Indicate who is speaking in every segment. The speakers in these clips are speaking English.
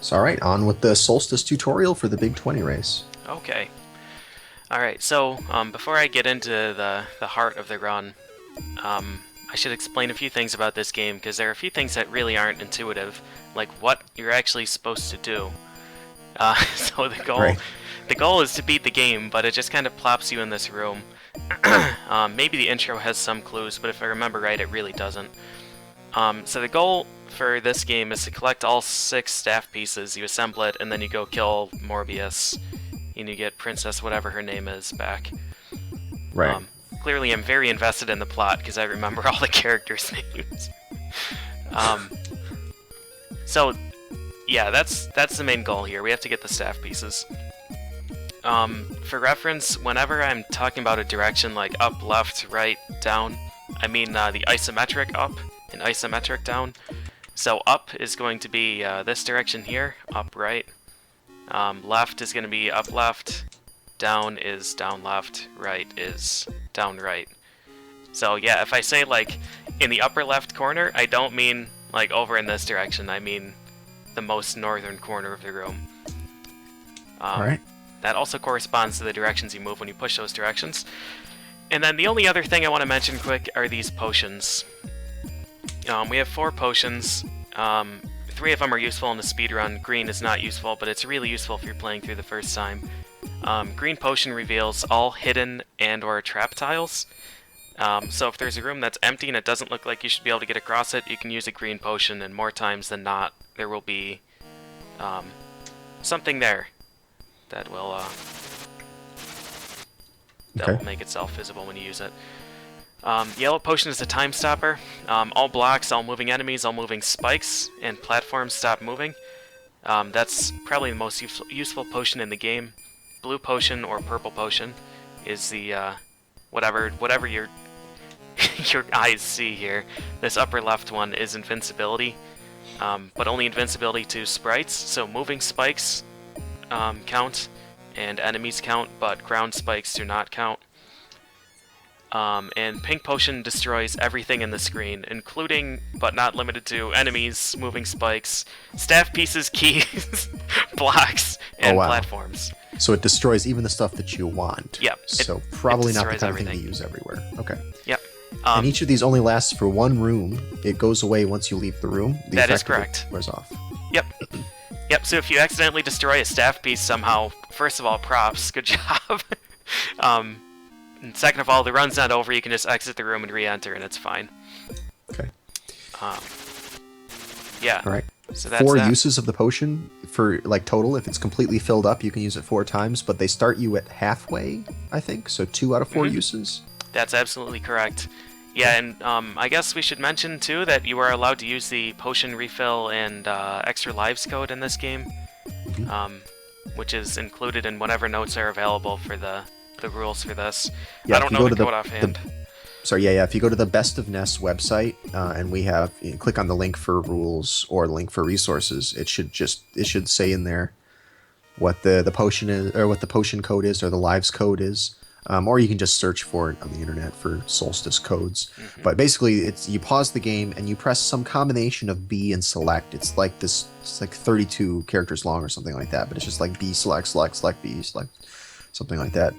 Speaker 1: So, all right, on with the Solstice tutorial for the Big 20 race.
Speaker 2: Okay. Alright, so before I get into the heart of the run, I should explain a few things about this game, because there are a few things that really aren't intuitive, like what you're actually supposed to do. So the goal,
Speaker 1: Right.
Speaker 2: the goal is to beat the game, but it just kind of plops you in this room. Maybe the intro has some clues, but if I remember right, it really doesn't. So the goal for this game is to collect all 6 staff pieces, you assemble it, and then you go kill Morbius, and you get Princess whatever her name is back.
Speaker 1: Right.
Speaker 2: Um, Clearly I'm very invested in the plot because I remember all the characters' names. um, so, yeah, that's the main goal here. We have to get the staff pieces. For reference, whenever I'm talking about a direction like up, left, right, down, I mean the isometric up and isometric down. So up is going to be this direction here, up, right. Left is going to be up, left. Down is down, left. Right is down, right. So yeah, if I say like in the upper left corner, I don't mean like over in this direction. I mean the most northern corner of the room.
Speaker 1: All right.
Speaker 2: That also corresponds to the directions you move when you push those directions. And then the only other thing I want to mention quick are these potions. We have 4 potions. 3 of them are useful in the speedrun. Green is not useful, but it's really useful if you're playing through the first time. Green potion reveals all hidden and or trap tiles. So if there's a room that's empty and it doesn't look like you should be able to get across it, you can use a green potion, and more times than not, there will be something there that will
Speaker 1: Okay.
Speaker 2: make itself visible when you use it. Yellow potion is a time stopper. All blocks, all moving enemies, all moving spikes, and platforms stop moving. That's probably the most useful potion in the game. Blue potion or purple potion is the whatever your your eyes see here. This upper left one is invincibility, but only invincibility to sprites. So moving spikes count, and enemies count, but ground spikes do not count. And pink potion destroys everything in the screen, including, but not limited to, enemies, moving spikes, staff pieces, keys, blocks, and
Speaker 1: wow.
Speaker 2: platforms.
Speaker 1: So it destroys even the stuff that you want.
Speaker 2: Yep.
Speaker 1: So probably not the
Speaker 2: destroys
Speaker 1: kind of thing
Speaker 2: everything.
Speaker 1: to use everywhere. Okay.
Speaker 2: Yep.
Speaker 1: And each of these only lasts for one room. It goes away once you leave the room. The
Speaker 2: That is
Speaker 1: effect of it
Speaker 2: correct.
Speaker 1: wears off.
Speaker 2: Yep. Yep, so if you accidentally destroy a staff piece somehow, first of all, props, good job. And second of all, the run's not over, you can just exit the room and re-enter, and it's fine.
Speaker 1: Okay.
Speaker 2: Yeah.
Speaker 1: All right.
Speaker 2: So that's
Speaker 1: 4
Speaker 2: that.
Speaker 1: uses of the potion for like total. If it's completely filled up, you can use it 4 times, but they start you at halfway, I think. So 2 out of 4 uses.
Speaker 2: That's absolutely correct. Yeah, and I guess we should mention, too, that you are allowed to use the potion refill and extra lives code in this game, which is included in whatever notes are available for the rules for this.
Speaker 1: Yeah,
Speaker 2: I don't know the code offhand.
Speaker 1: Sorry, yeah. If you go to the Best of Ness website, and we have click on the link for rules or the link for resources, it should say in there what the potion is, or what the potion code is, or the lives code is. Or you can just search for it on the internet for Solstice codes. But basically, it's you pause the game and you press some combination of B and select. It's like 32 characters long or something like that. But it's just like B select B select, something like that.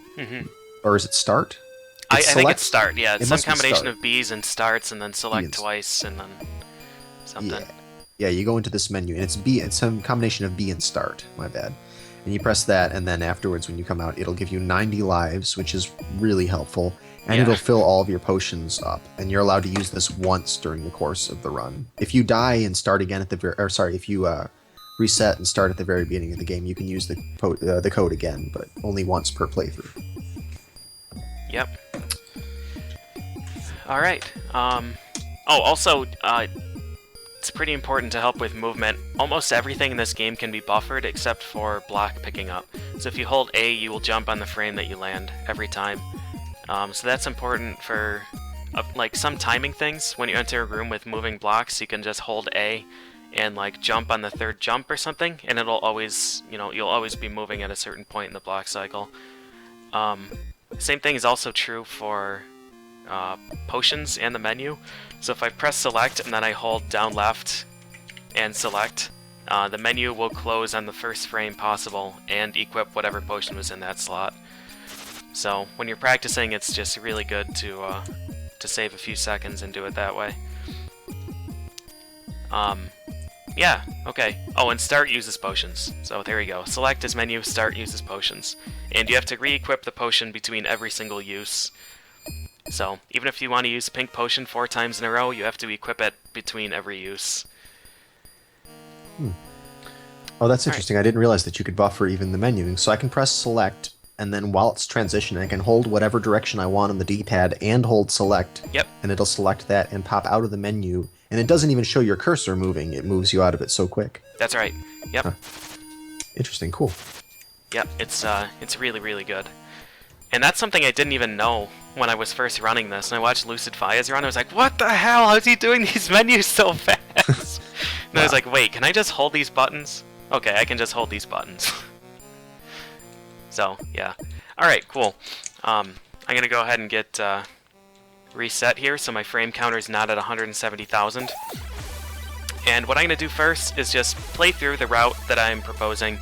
Speaker 1: Or is it start?
Speaker 2: I think it's start. Yeah, it's some
Speaker 1: must be
Speaker 2: combination
Speaker 1: start.
Speaker 2: of B's and starts, and then select
Speaker 1: and
Speaker 2: twice, and then something.
Speaker 1: Yeah. You go into this menu and it's B. It's some combination of B and start. My bad. And you press that, and then afterwards, when you come out, it'll give you 90 lives, which is really helpful, and
Speaker 2: Yeah.
Speaker 1: it'll fill all of your potions up. And you're allowed to use this once during the course of the run. If you die and start again at if you reset and start at the very beginning of the game, you can use the code again, but only once per playthrough.
Speaker 2: Yep. All right. Also, it's pretty important to help with movement. Almost everything in this game can be buffered except for block picking up. So if you hold A, you will jump on the frame that you land every time. So that's important for like some timing things. When you enter a room with moving blocks, you can just hold A and like jump on the 3rd jump or something, and it'll always, you'll always be moving at a certain point in the block cycle. Same thing is also true for potions and the menu. So if I press select and then I hold down left and select, the menu will close on the first frame possible and equip whatever potion was in that slot. So when you're practicing, it's just really good to save a few seconds and do it that way. Yeah, okay. Oh, and start uses potions. So there you go. Select as menu, start uses potions. And you have to re-equip the potion between every single use. So even if you want to use pink potion 4 times in a row, you have to equip it between every use.
Speaker 1: Oh, that's interesting. I didn't realize that you could buffer even the menuing. So I can press select, and then while it's transitioning, I can hold whatever direction I want on the D-pad and hold select.
Speaker 2: Yep.
Speaker 1: And it'll select that and pop out of the menu. And it doesn't even show your cursor moving. It moves you out of it so quick.
Speaker 2: That's right. Yep.
Speaker 1: Huh. Interesting. Cool.
Speaker 2: Yep. It's really, really good. And that's something I didn't even know when I was first running this. And I watched Lucid Fias run. I was like, what the hell? How's he doing these menus so fast? And I was like, wait, can I just hold these buttons? Okay, I can just hold these buttons. So, yeah. Alright, cool. I'm going to go ahead and get reset here so my frame counter is not at 170,000. And what I'm going to do first is just play through the route that I'm proposing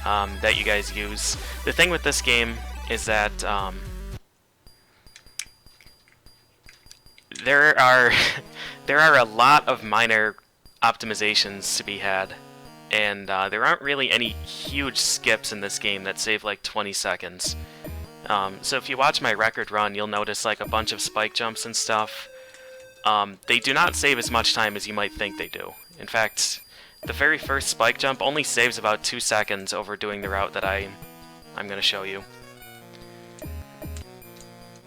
Speaker 2: that you guys use. The thing with this game is that there are a lot of minor optimizations to be had. And there aren't really any huge skips in this game that save like 20 seconds. So if you watch my record run, you'll notice like a bunch of spike jumps and stuff. They do not save as much time as you might think they do. In fact, the very first spike jump only saves about 2 seconds over doing the route that I'm going to show you.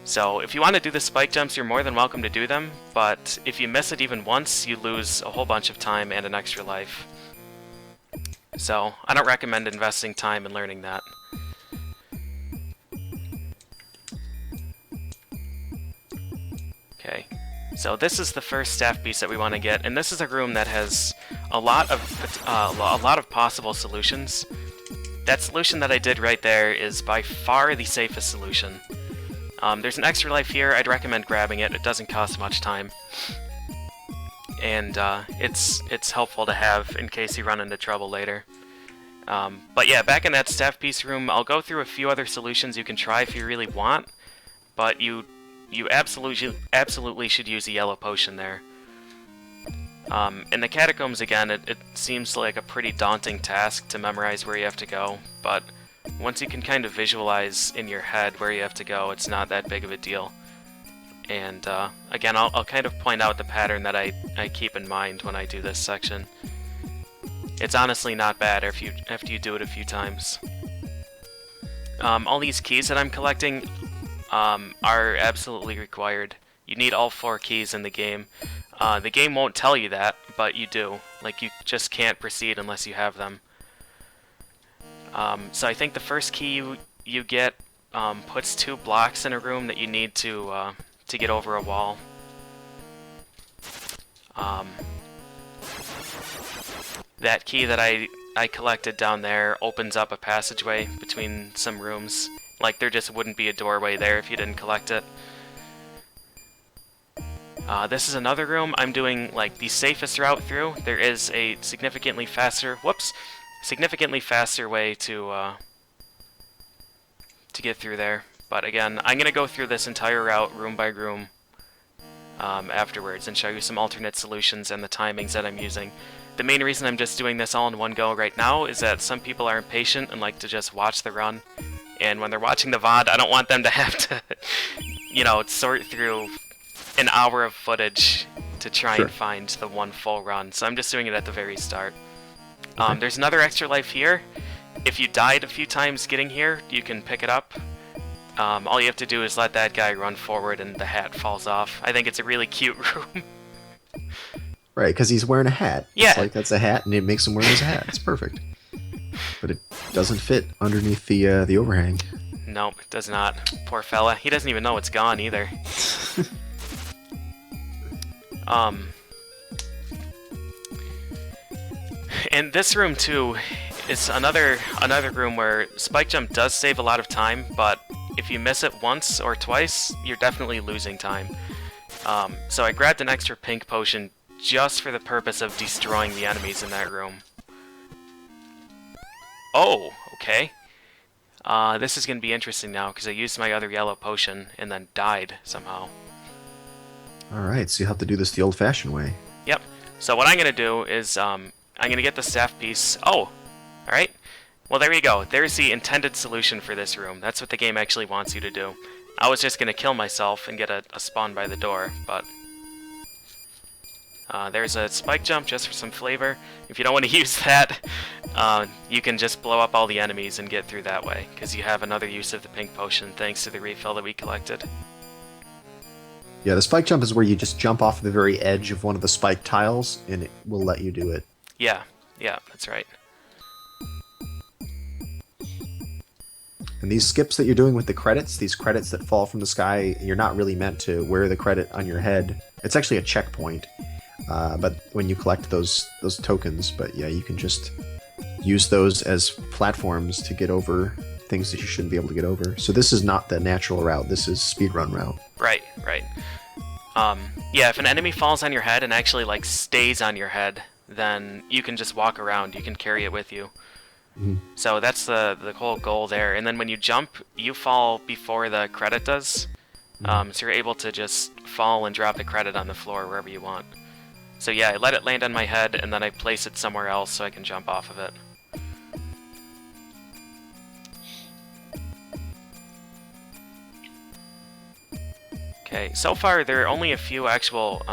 Speaker 2: So if you want to do the spike jumps, you're more than welcome to do them, but if you miss it even once, you lose a whole bunch of time and an extra life. So, I don't recommend investing time in learning that. Okay, so this is the first staff piece that we want to get, and this is a room that has a lot of possible solutions. That solution that I did right there is by far the safest solution. There's an extra life here. I'd recommend grabbing it. It doesn't cost much time. And it's helpful to have in case you run into trouble later. But yeah, back in that staff piece room, I'll go through a few other solutions you can try if you really want, but you absolutely should use a yellow potion there. In the catacombs, again, it seems like a pretty daunting task to memorize where you have to go, but once you can kind of visualize in your head where you have to go, it's not that big of a deal. And again, I'll kind of point out the pattern that I keep in mind when I do this section. It's honestly not bad after you do it a few times. All these keys that I'm collecting are absolutely required. You need all 4 keys in the game. The game won't tell you that, but you do. Like, you just can't proceed unless you have them. So I think the first key you get puts 2 blocks in a room that you need to get over a wall. That key that I collected down there opens up a passageway between some rooms. Like, there just wouldn't be a doorway there if you didn't collect it. This is another room. I'm doing, like, the safest route through. There is a significantly faster way to get through there. But again, I'm going to go through this entire route, room by room, afterwards, and show you some alternate solutions and the timings that I'm using. The main reason I'm just doing this all in one go right now is that some people are impatient and like to just watch the run. And when they're watching the VOD, I don't want them to have to, you know, sort through an hour of footage to try and find the one full run. So I'm just doing it at the very start. There's another extra life here. If you died a few times getting here, you can pick it up. All you have to do is let that guy run forward and the hat falls off. I think it's a really cute room.
Speaker 1: Right, because he's wearing a hat.
Speaker 2: Yeah.
Speaker 1: It's like, that's a hat, and it makes him wear his hat. It's perfect. But it doesn't fit underneath the overhang.
Speaker 2: Nope, it does not. Poor fella. He doesn't even know it's gone either. And this room too is another room where spike jump does save a lot of time, but if you miss it once or twice, you're definitely losing time. So I grabbed an extra pink potion just for the purpose of destroying the enemies in that room. Oh, okay. This is going to be interesting now, because I used my other yellow potion and then died somehow.
Speaker 1: Alright, so you'll have to do this the old-fashioned way.
Speaker 2: Yep. So what I'm going to do is, I'm going to get the staff piece. Oh! Alright. Well, there you go. There's the intended solution for this room. That's what the game actually wants you to do. I was just going to kill myself and get a spawn by the door, but... there's a spike jump just for some flavor. If you don't want to use that, you can just blow up all the enemies and get through that way, because you have another use of the pink potion thanks to the refill that we collected.
Speaker 1: Yeah, the spike jump is where you just jump off the very edge of one of the spike tiles, and it will let you do it.
Speaker 2: Yeah, that's right.
Speaker 1: And these skips that you're doing with the credits, these credits that fall from the sky, you're not really meant to wear the credit on your head. It's actually a checkpoint. But when you collect those tokens, but yeah, you can just use those as platforms to get over things that you shouldn't be able to get over. So this is not the natural route. This is speedrun route.
Speaker 2: Right. Yeah, if an enemy falls on your head and actually like stays on your head, then you can just walk around. You can carry it with you.
Speaker 1: Mm-hmm.
Speaker 2: So that's the whole goal there. And then when you jump, you fall before the credit does. So you're able to just fall and drop the credit on the floor wherever you want. So yeah, I let it land on my head, and then I place it somewhere else so I can jump off of it. Okay, so far there are only a few actual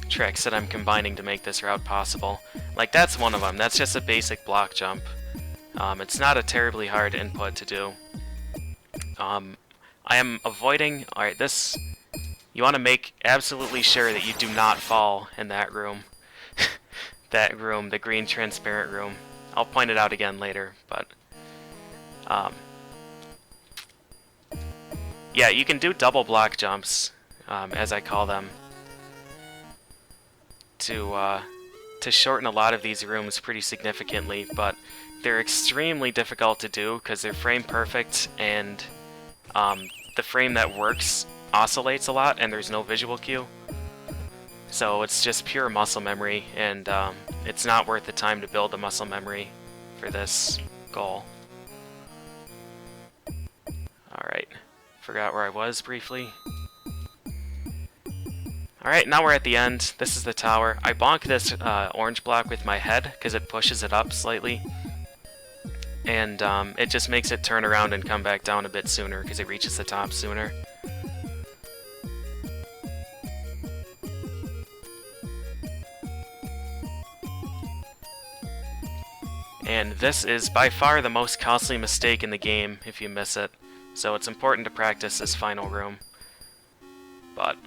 Speaker 2: tricks that I'm combining to make this route possible. Like, that's one of them. That's just a basic block jump. It's not a terribly hard input to do. I am avoiding... Alright, this... You want to make absolutely sure that you do not fall in that room. That room, the green transparent room. I'll point it out again later, but... yeah, you can do double block jumps, as I call them, to shorten a lot of these rooms pretty significantly, but they're extremely difficult to do because they're frame perfect, and the frame that works oscillates a lot, and there's no visual cue. So it's just pure muscle memory, and it's not worth the time to build a muscle memory for this goal. Alright, forgot where I was briefly. Alright, now we're at the end. This is the tower. I bonk this orange block with my head because it pushes it up slightly. And it just makes it turn around and come back down a bit sooner because it reaches the top sooner. And this is by far the most costly mistake in the game if you miss it, so it's important to practice this final room. But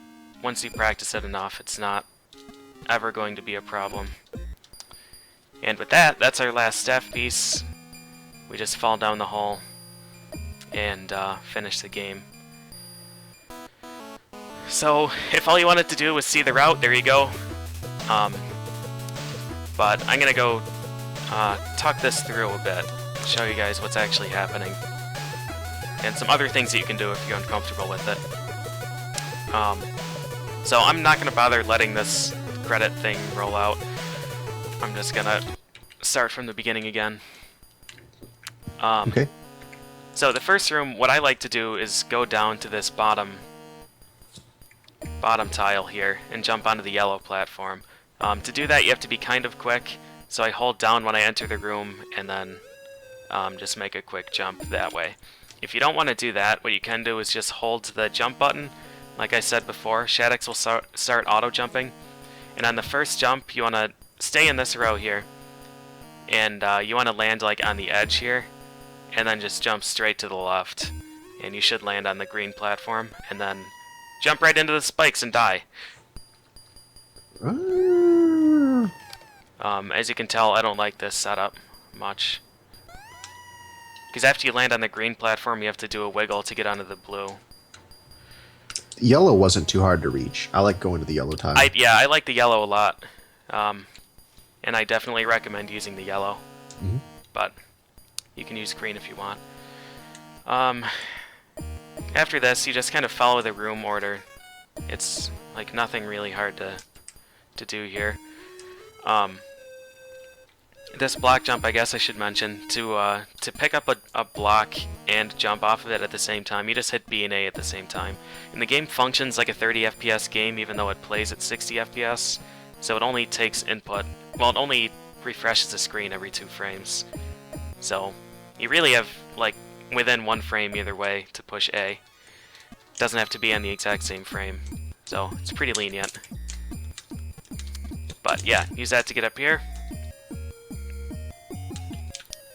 Speaker 2: once you practice it enough, it's not ever going to be a problem. And with that, that's our last staff piece. We just fall down the hole and finish the game. So, if all you wanted to do was see the route, there you go. But I'm gonna go talk this through a bit, show you guys what's actually happening, and some other things that you can do if you're uncomfortable with it. So I'm not going to bother letting this credit thing roll out. I'm just going to start from the beginning again.
Speaker 1: Okay.
Speaker 2: So the first room, what I like to do is go down to this bottom tile here and jump onto the yellow platform. To do that, you have to be kind of quick. So I hold down when I enter the room, and then just make a quick jump that way. If you don't want to do that, what you can do is just hold the jump button. Like I said before, Shaddix will start auto-jumping. And on the first jump, you want to stay in this row here. And you want to land like on the edge here. And then just jump straight to the left. And you should land on the green platform. And then jump right into the spikes and die. As you can tell, I don't like this setup much. Because after you land on the green platform, you have to do a wiggle to get onto the blue.
Speaker 1: Yellow wasn't too hard to reach. I like going to the yellow tile.
Speaker 2: I like the yellow a lot. And I definitely recommend using the yellow.
Speaker 1: Mm-hmm.
Speaker 2: But you can use green if you want. After this, you just kind of follow the room order. It's like nothing really hard to do here. this block jump, I guess I should mention, to pick up a block and jump off of it at the same time, you just hit B and A at the same time. And the game functions like a 30 FPS game, even though it plays at 60 FPS, so it only takes input, well, it only refreshes the screen every 2 frames. So you really have, like, within 1 frame either way to push A. It doesn't have to be on the exact same frame, so it's pretty lenient. But yeah, use that to get up here.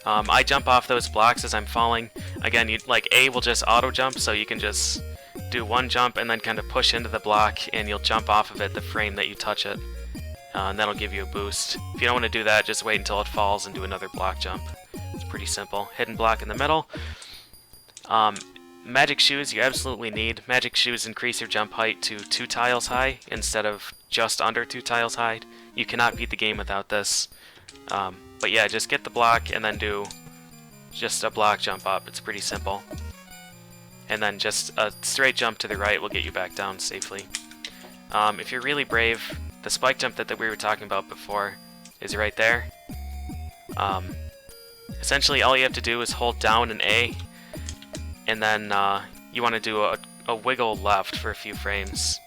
Speaker 2: I jump off those blocks as I'm falling. Again, like A will just auto jump, so you can just do 1 jump and then kind of push into the block, and you'll jump off of it the frame that you touch it, and that'll give you a boost. If you don't want to do that, just wait until it falls and do another block jump. It's pretty simple. Hidden block in the middle. Magic shoes you absolutely need. Magic shoes increase your jump height to 2 tiles high instead of just under 2 tiles high. You cannot beat the game without this. But yeah, just get the block and then do just a block jump up. It's pretty simple. And then just a straight jump to the right will get you back down safely. If you're really brave, the spike jump that we were talking about before is right there. Essentially all you have to do is hold down an A, and then you want to do a wiggle left for a few frames.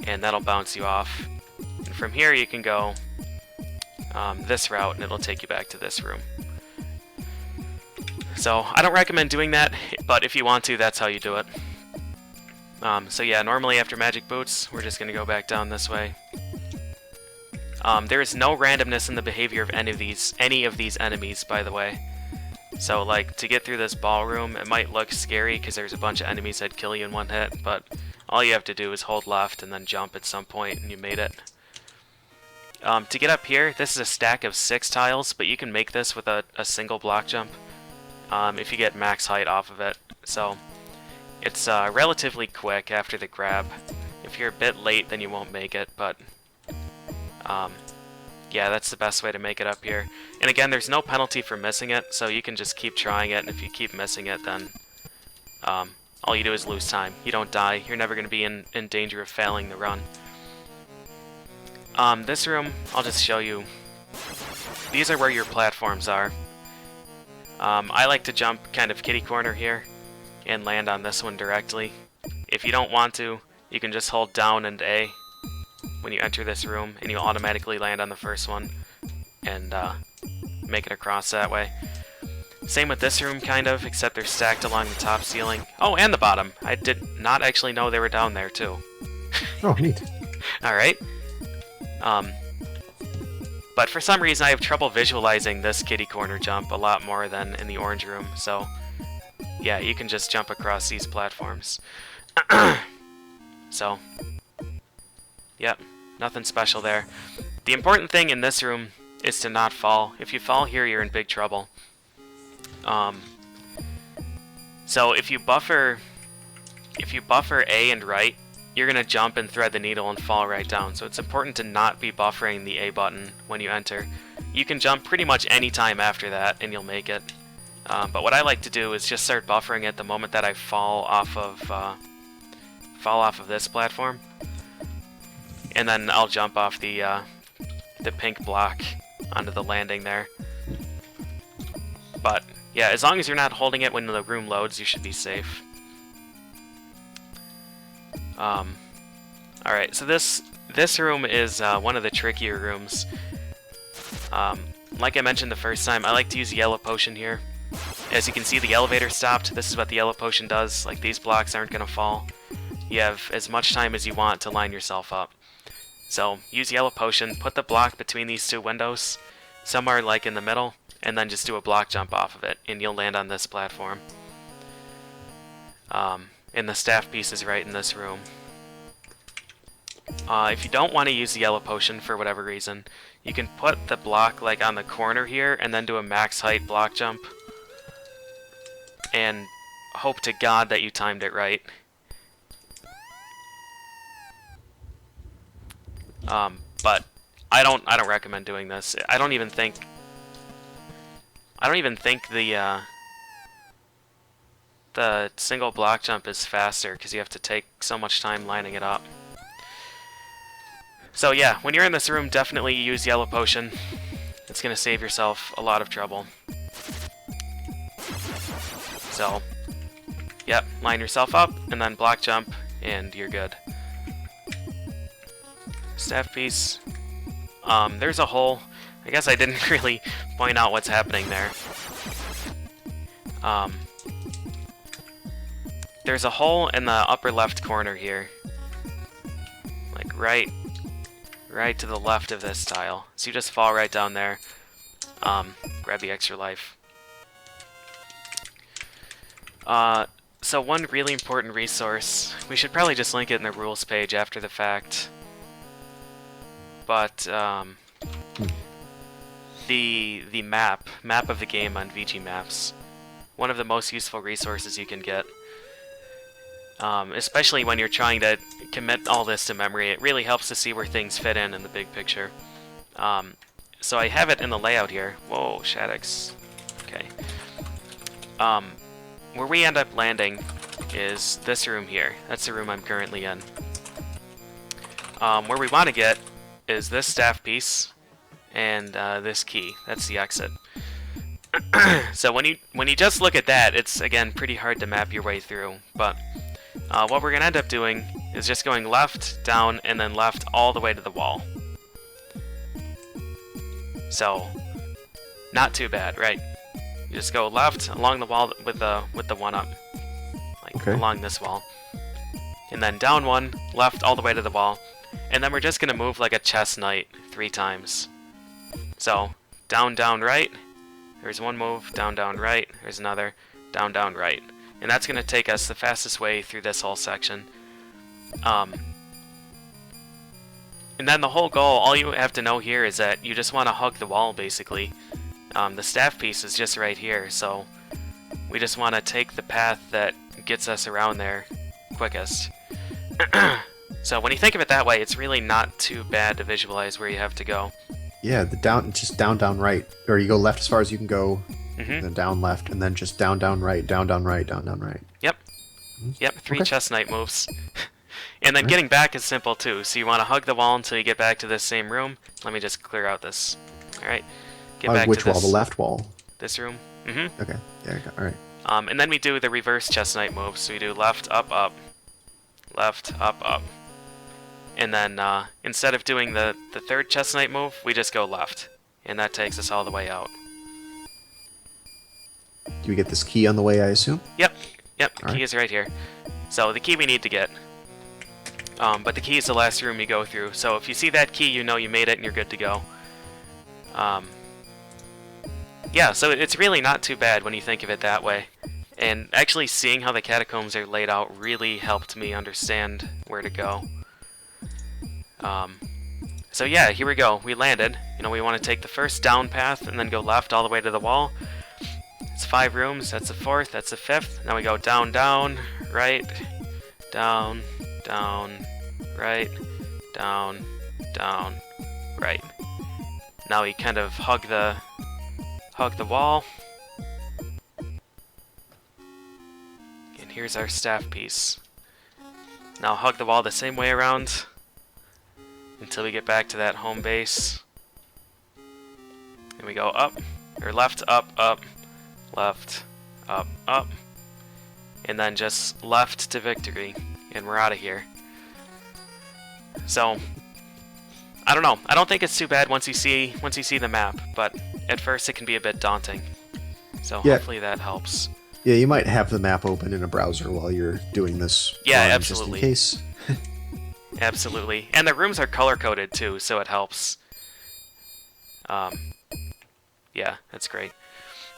Speaker 2: And that'll bounce you off. And from here you can go this route, and it'll take you back to this room. So I don't recommend doing that, but if you want to, that's how you do it. So yeah, normally after magic boots, we're just going to go back down this way. There is no randomness in the behavior of any of these enemies, by the way. So like, to get through this ballroom, it might look scary because there's a bunch of enemies that kill you in 1 hit, but all you have to do is hold left and then jump at some point, and you made it. To get up here, this is a stack of 6 tiles, but you can make this with a single block jump if you get max height off of it. So it's relatively quick after the grab. If you're a bit late, then you won't make it, but yeah, that's the best way to make it up here. And again, there's no penalty for missing it, so you can just keep trying it, and if you keep missing it, then all you do is lose time. You don't die. You're never going to be in danger of failing the run. This room, I'll just show you. These are where your platforms are. I like to jump kind of kitty corner here and land on this one directly. If you don't want to, you can just hold down and A when you enter this room, and you'll automatically land on the first one and make it across that way. Same with this room, kind of, except they're stacked along the top ceiling. Oh, and the bottom. I did not actually know they were down there, too.
Speaker 1: Oh, neat.
Speaker 2: Alright. But for some reason I have trouble visualizing this kitty corner jump a lot more than in the orange room, so yeah, you can just jump across these platforms. So, yep, nothing special there. The important thing in this room is to not fall. If you fall here, you're in big trouble. So if you buffer A and right, you're going to jump and thread the needle and fall right down. So it's important to not be buffering the A button when you enter. You can jump pretty much any time after that and you'll make it. But what I like to do is just start buffering it the moment that I fall off of this platform. And then I'll jump off the pink block onto the landing there. But yeah, as long as you're not holding it when the room loads, you should be safe. Alright, so this room is one of the trickier rooms. Like I mentioned the first time, I like to use yellow potion here. As you can see, the elevator stopped. This is what the yellow potion does. Like, these blocks aren't going to fall. You have as much time as you want to line yourself up. So, use yellow potion, put the block between these 2 windows, somewhere like in the middle, and then just do a block jump off of it, and you'll land on this platform. And the staff piece is right in this room. If you don't want to use the yellow potion for whatever reason, you can put the block like on the corner here and then do a max height block jump. And hope to God that you timed it right. But I don't recommend doing this. I don't even think the single block jump is faster because you have to take so much time lining it up. So yeah, when you're in this room, definitely use yellow potion. It's going to save yourself a lot of trouble. So, yep, line yourself up, and then block jump, and you're good. Staff piece. There's a hole. I guess I didn't really point out what's happening there. There's a hole in the upper left corner here. Like right to the left of this tile. So you just fall right down there. Grab the extra life. So one really important resource, we should probably just link it in the rules page after the fact. But the map of the game on VG Maps, one of the most useful resources you can get. Especially when you're trying to commit all this to memory, it really helps to see where things fit in the big picture. So I have it in the layout here. Whoa, Shaddix. Okay. Where we end up landing is this room here. That's the room I'm currently in. Where we want to get is this staff piece and this key. That's the exit. So when you just look at that, it's again pretty hard to map your way through. But what we're gonna end up doing is just going left, down, and then left all the way to the wall. So not too bad, right? You just go left along the wall with the one up, like along this wall, and then down one, left all the way to the wall, and then we're just gonna move like a chess knight 3 times. So down, down, right. There's one move. Down, down, right. There's another. Down, down, right. And that's gonna take us the fastest way through this whole section. And then the whole goal, all you have to know here is that you just want to hug the wall, basically. The staff piece is just right here, so we just want to take the path that gets us around there quickest. So when you think of it that way, it's really not too bad to visualize where you have to go.
Speaker 1: Yeah, just down, down, right. Or you go left as far as you can go, and then down left, and then just down, down, right, down, down, right, down, down, right.
Speaker 2: Yep. Yep, 3 chess knight moves. And then getting back is simple too. So you want to hug the wall until you get back to this same room. Let me just clear out this. Alright. Get back
Speaker 1: which
Speaker 2: to this.
Speaker 1: wall? The left wall?
Speaker 2: This room.
Speaker 1: Okay. Yeah, alright.
Speaker 2: And then we do the reverse chess knight move. So we do left, up, up. Left, up, up. And then instead of doing the third chess knight move, we just go left. And that takes us all the way out.
Speaker 1: Do we get this key on the way, I assume?
Speaker 2: Yep. Yep, the key is right here. So the key we need to get. But the key is the last room you go through. So if you see that key, you know you made it and you're good to go. Yeah, so it's really not too bad when you think of it that way. And actually seeing how the catacombs are laid out really helped me understand where to go. So yeah, here we go. We landed. You know, we want to take the first down path and then go left all the way to the wall. It's 5 rooms. That's the 4th. That's the 5th. Now we go down, down, right, down, down, right, down, down, right. Now we kind of hug the wall. And here's our staff piece. Now hug the wall the same way around until we get back to that home base. And we go up, or left, up, up, left, up, up, and then just left to victory, and we're out of here. So, I don't know. I don't think it's too bad once you see the map, but at first it can be a bit daunting. So hopefully that helps.
Speaker 1: Yeah, you might have the map open in a browser while you're doing this.
Speaker 2: Yeah, absolutely.
Speaker 1: Just in case.
Speaker 2: Absolutely. And the rooms are color-coded too, so it helps. Yeah, that's great.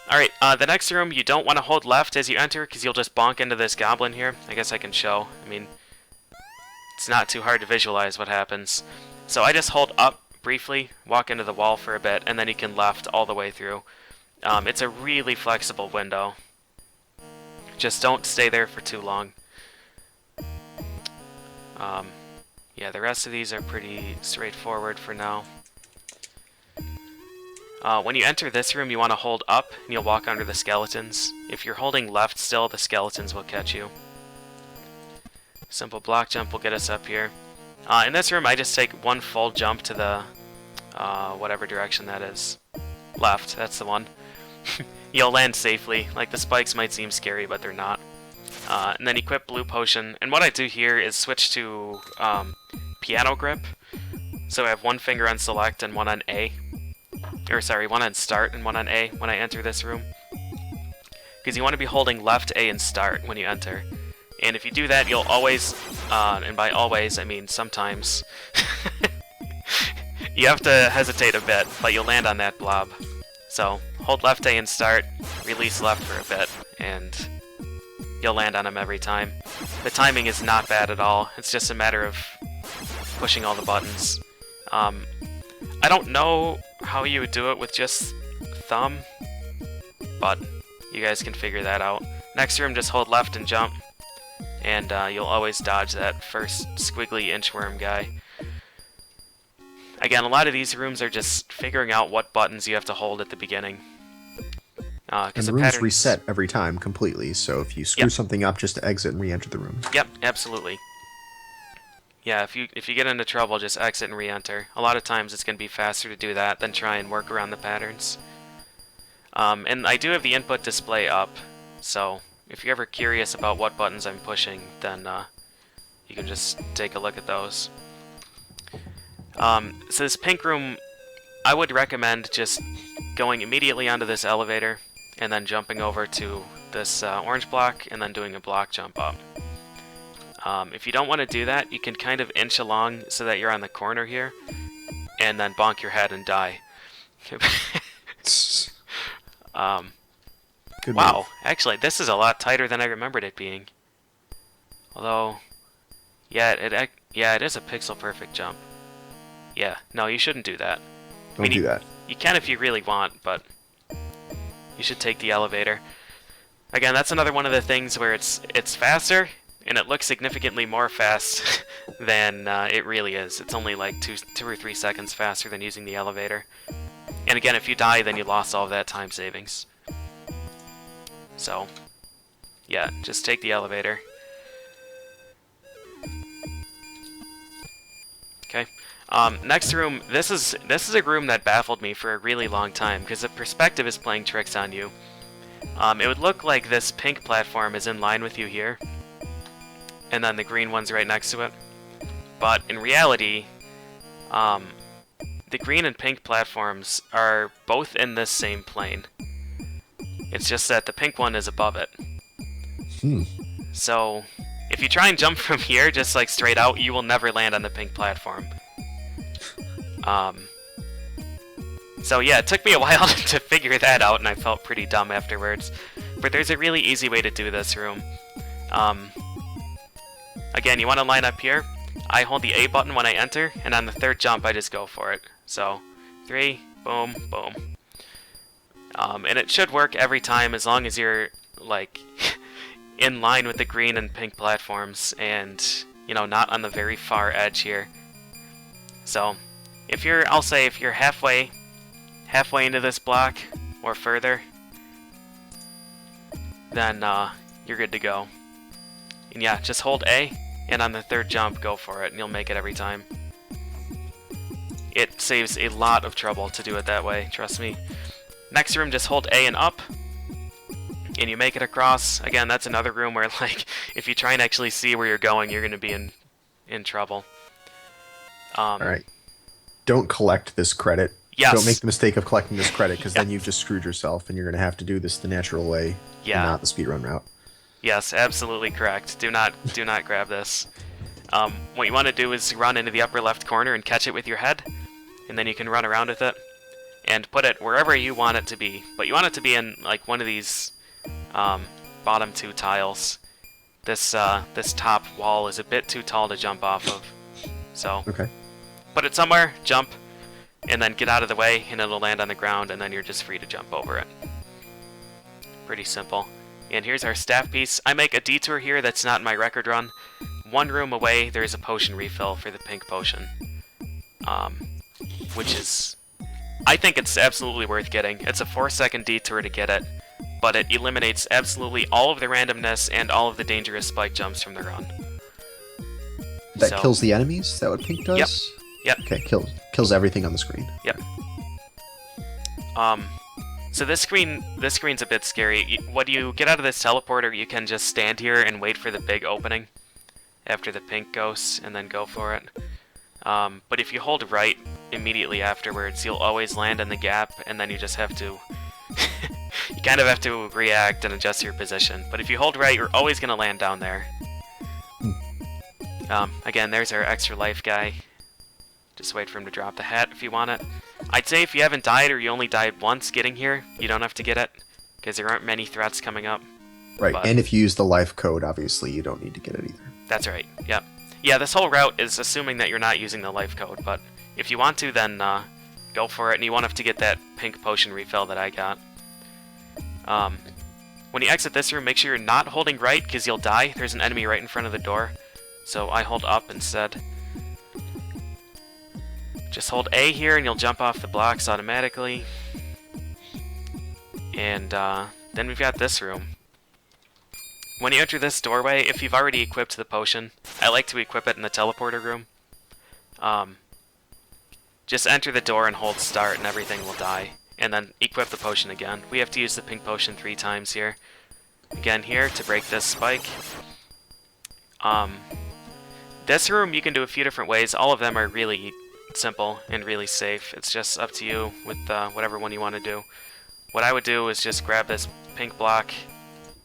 Speaker 2: Alright, the next room, you don't want to hold left as you enter, because you'll just bonk into this goblin here. I guess I can show. I mean, it's not too hard to visualize what happens. So I just hold up briefly, walk into the wall for a bit, and then you can left all the way through. It's a really flexible window. Just don't stay there for too long. Yeah, the rest of these are pretty straightforward for now. When you enter this room, you want to hold up, and you'll walk under the skeletons. If you're holding left still, the skeletons will catch you. Simple block jump will get us up here. In this room, I just take one full jump to the whatever direction that is. left, that's the one. You'll land safely. Like, the spikes might seem scary, but they're not. And then equip blue potion. And what I do here is switch to piano grip. So I have one finger on select and one on A. Or sorry, one on start and one on A when I enter this room. Because you want to be holding left A and start when you enter. And if you do that, you'll always, and by always I mean sometimes, you have to hesitate a bit, but you'll land on that blob. So hold left A and start, release left for a bit, and you'll land on him every time. The timing is not bad at all. It's just a matter of pushing all the buttons. I don't know how you would do it with just thumb, but you guys can figure that out. Next room, just hold left and jump, and you'll always dodge that first squiggly inchworm guy. Again, a lot of these rooms are just figuring out what buttons you have to hold at the beginning.
Speaker 1: And the rooms reset every time completely, so if you screw something up, just exit and re-enter the room.
Speaker 2: Yep, absolutely. Yeah, if you get into trouble, just exit and re-enter. A lot of times it's going to be faster to do that than try and work around the patterns. And I do have the input display up, so if you're ever curious about what buttons I'm pushing, then you can just take a look at those. So this pink room, I would recommend just going immediately onto this elevator and then jumping over to this orange block and then doing a block jump up. If you don't want to do that, you can kind of inch along so that you're on the corner here and then bonk your head and die.
Speaker 1: Good
Speaker 2: wow,
Speaker 1: move.
Speaker 2: actually, this is a lot tighter than I remembered it being. Although, yeah, it is a pixel perfect jump. Yeah, no, you shouldn't do that.
Speaker 1: Don't do that.
Speaker 2: You can if you really want, but you should take the elevator. Again, that's another one of the things where it's faster, and it looks significantly more fast than it really is. It's only like 2 or 3 seconds faster than using the elevator. And again, if you die, then you lost all of that time savings. So, yeah, just take the elevator. Okay. Next room, this is a room that baffled me for a really long time, because the perspective is playing tricks on you. It would look like this pink platform is in line with you here, and then the green one's right next to it. But in reality, the green and pink platforms are both in this same plane. It's just that the pink one is above it. So, if you try and jump from here, just like straight out, you will never land on the pink platform. So yeah, it took me a while to figure that out, and I felt pretty dumb afterwards. But there's a really easy way to do this room. Again, you want to line up here. I hold the A button when I enter, and on the third jump, I just go for it. So, 3, boom, boom. And it should work every time as long as you're, like, in line with the green and pink platforms, and, you know, not on the very far edge here. So, if you're, I'll say if you're halfway into this block, or further, then, you're good to go. And yeah, just hold A, and on the third jump, go for it, and you'll make it every time. It saves a lot of trouble to do it that way, trust me. Next room, just hold A and up, and you make it across. Again, that's another room where, like, if you try and actually see where you're going, you're going to be in trouble.
Speaker 1: Alright. Don't collect this credit.
Speaker 2: Yes.
Speaker 1: Don't make the mistake of collecting this credit, because then you've just screwed yourself, and you're going to have to do this the natural way, and not the speedrun route.
Speaker 2: Yes, absolutely correct. Do not grab this. What you want to do is run into the upper left corner and catch it with your head, and then you can run around with it and put it wherever you want it to be. But you want it to be in like one of these bottom 2 tiles. This top wall is a bit too tall to jump off of. So put it somewhere, jump, and then get out of the way, and it'll land on the ground, and then you're just free to jump over it. Pretty simple. And here's our staff piece. I make a detour here that's not in my record run. 1 room away, there's a potion refill for the pink potion. Which is... I think it's absolutely worth getting. It's a 4-second detour to get it, but it eliminates absolutely all of the randomness and all of the dangerous spike jumps from the run.
Speaker 1: That kills the enemies? Is that what pink does?
Speaker 2: Yep.
Speaker 1: Okay, kills everything on the screen.
Speaker 2: Yep. So this screen's a bit scary. When you get out of this teleporter, you can just stand here and wait for the big opening after the pink ghosts, and then go for it. But if you hold right immediately afterwards, you'll always land in the gap, and then you just have to... you kind of have to react and adjust your position. But if you hold right, you're always going to land down there. Again, there's our extra life guy. Just wait for him to drop the hat if you want it. I'd say if you haven't died or you only died once getting here, you don't have to get it, because there aren't many threats coming up.
Speaker 1: Right,
Speaker 2: But
Speaker 1: and if you use the life code, obviously you don't need to get it either.
Speaker 2: that's right, yep. Yeah, this whole route is assuming that you're not using the life code, but if you want to, then go for it, and you won't have to get that pink potion refill that I got. When you exit this room, make sure you're not holding right, because you'll die. There's an enemy right in front of the door, so I hold up instead. Just hold A here, and you'll jump off the blocks automatically. And then we've got this room. When you enter this doorway, if you've already equipped the potion, I like to equip it in the teleporter room. Just enter the door and hold start, and everything will die. And then equip the potion again. We have to use the pink potion 3 times here. Again here to break this spike. This room you can do a few different ways. All of them are really simple and really safe. It's just up to you with whatever one you want to do. What I would do is just grab this pink block,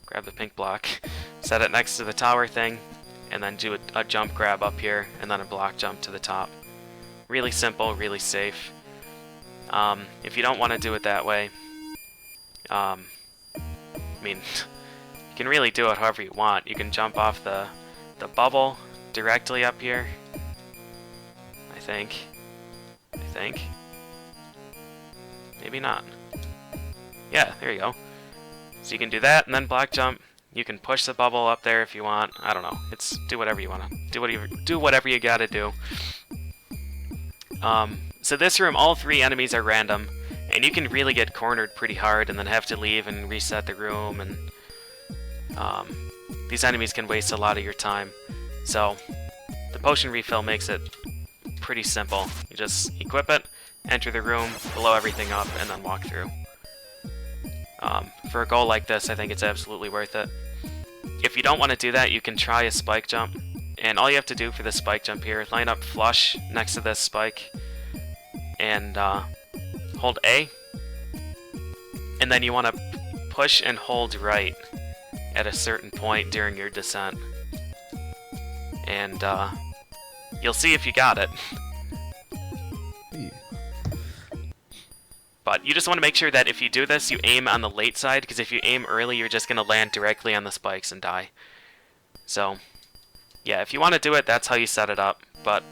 Speaker 2: grab the pink block, set it next to the tower thing, and then do a jump grab up here, and then a block jump to the top. Really simple, really safe. If you don't want to do it that way, I mean, you can really do it however you want. You can jump off the bubble directly up here, I think. Maybe not. Yeah, there you go. So you can do that, and then block jump. You can push the bubble up there if you want. I don't know. It's do whatever you want to. Do whatever you gotta do. So this room, all 3 enemies are random, and you can really get cornered pretty hard and then have to leave and reset the room, and these enemies can waste a lot of your time. So the potion refill makes it pretty simple. You just equip it, enter the room, blow everything up, and then walk through. For a goal like this, I think it's absolutely worth it. If you don't want to do that, you can try a spike jump. And all you have to do for this spike jump here, line up flush next to this spike, and hold A. And then you want to push and hold right at a certain point during your descent. And you'll see if you got it. But you just want to make sure that if you do this, you aim on the late side, because if you aim early, you're just going to land directly on the spikes and die. So, yeah, if you want to do it, that's how you set it up. But,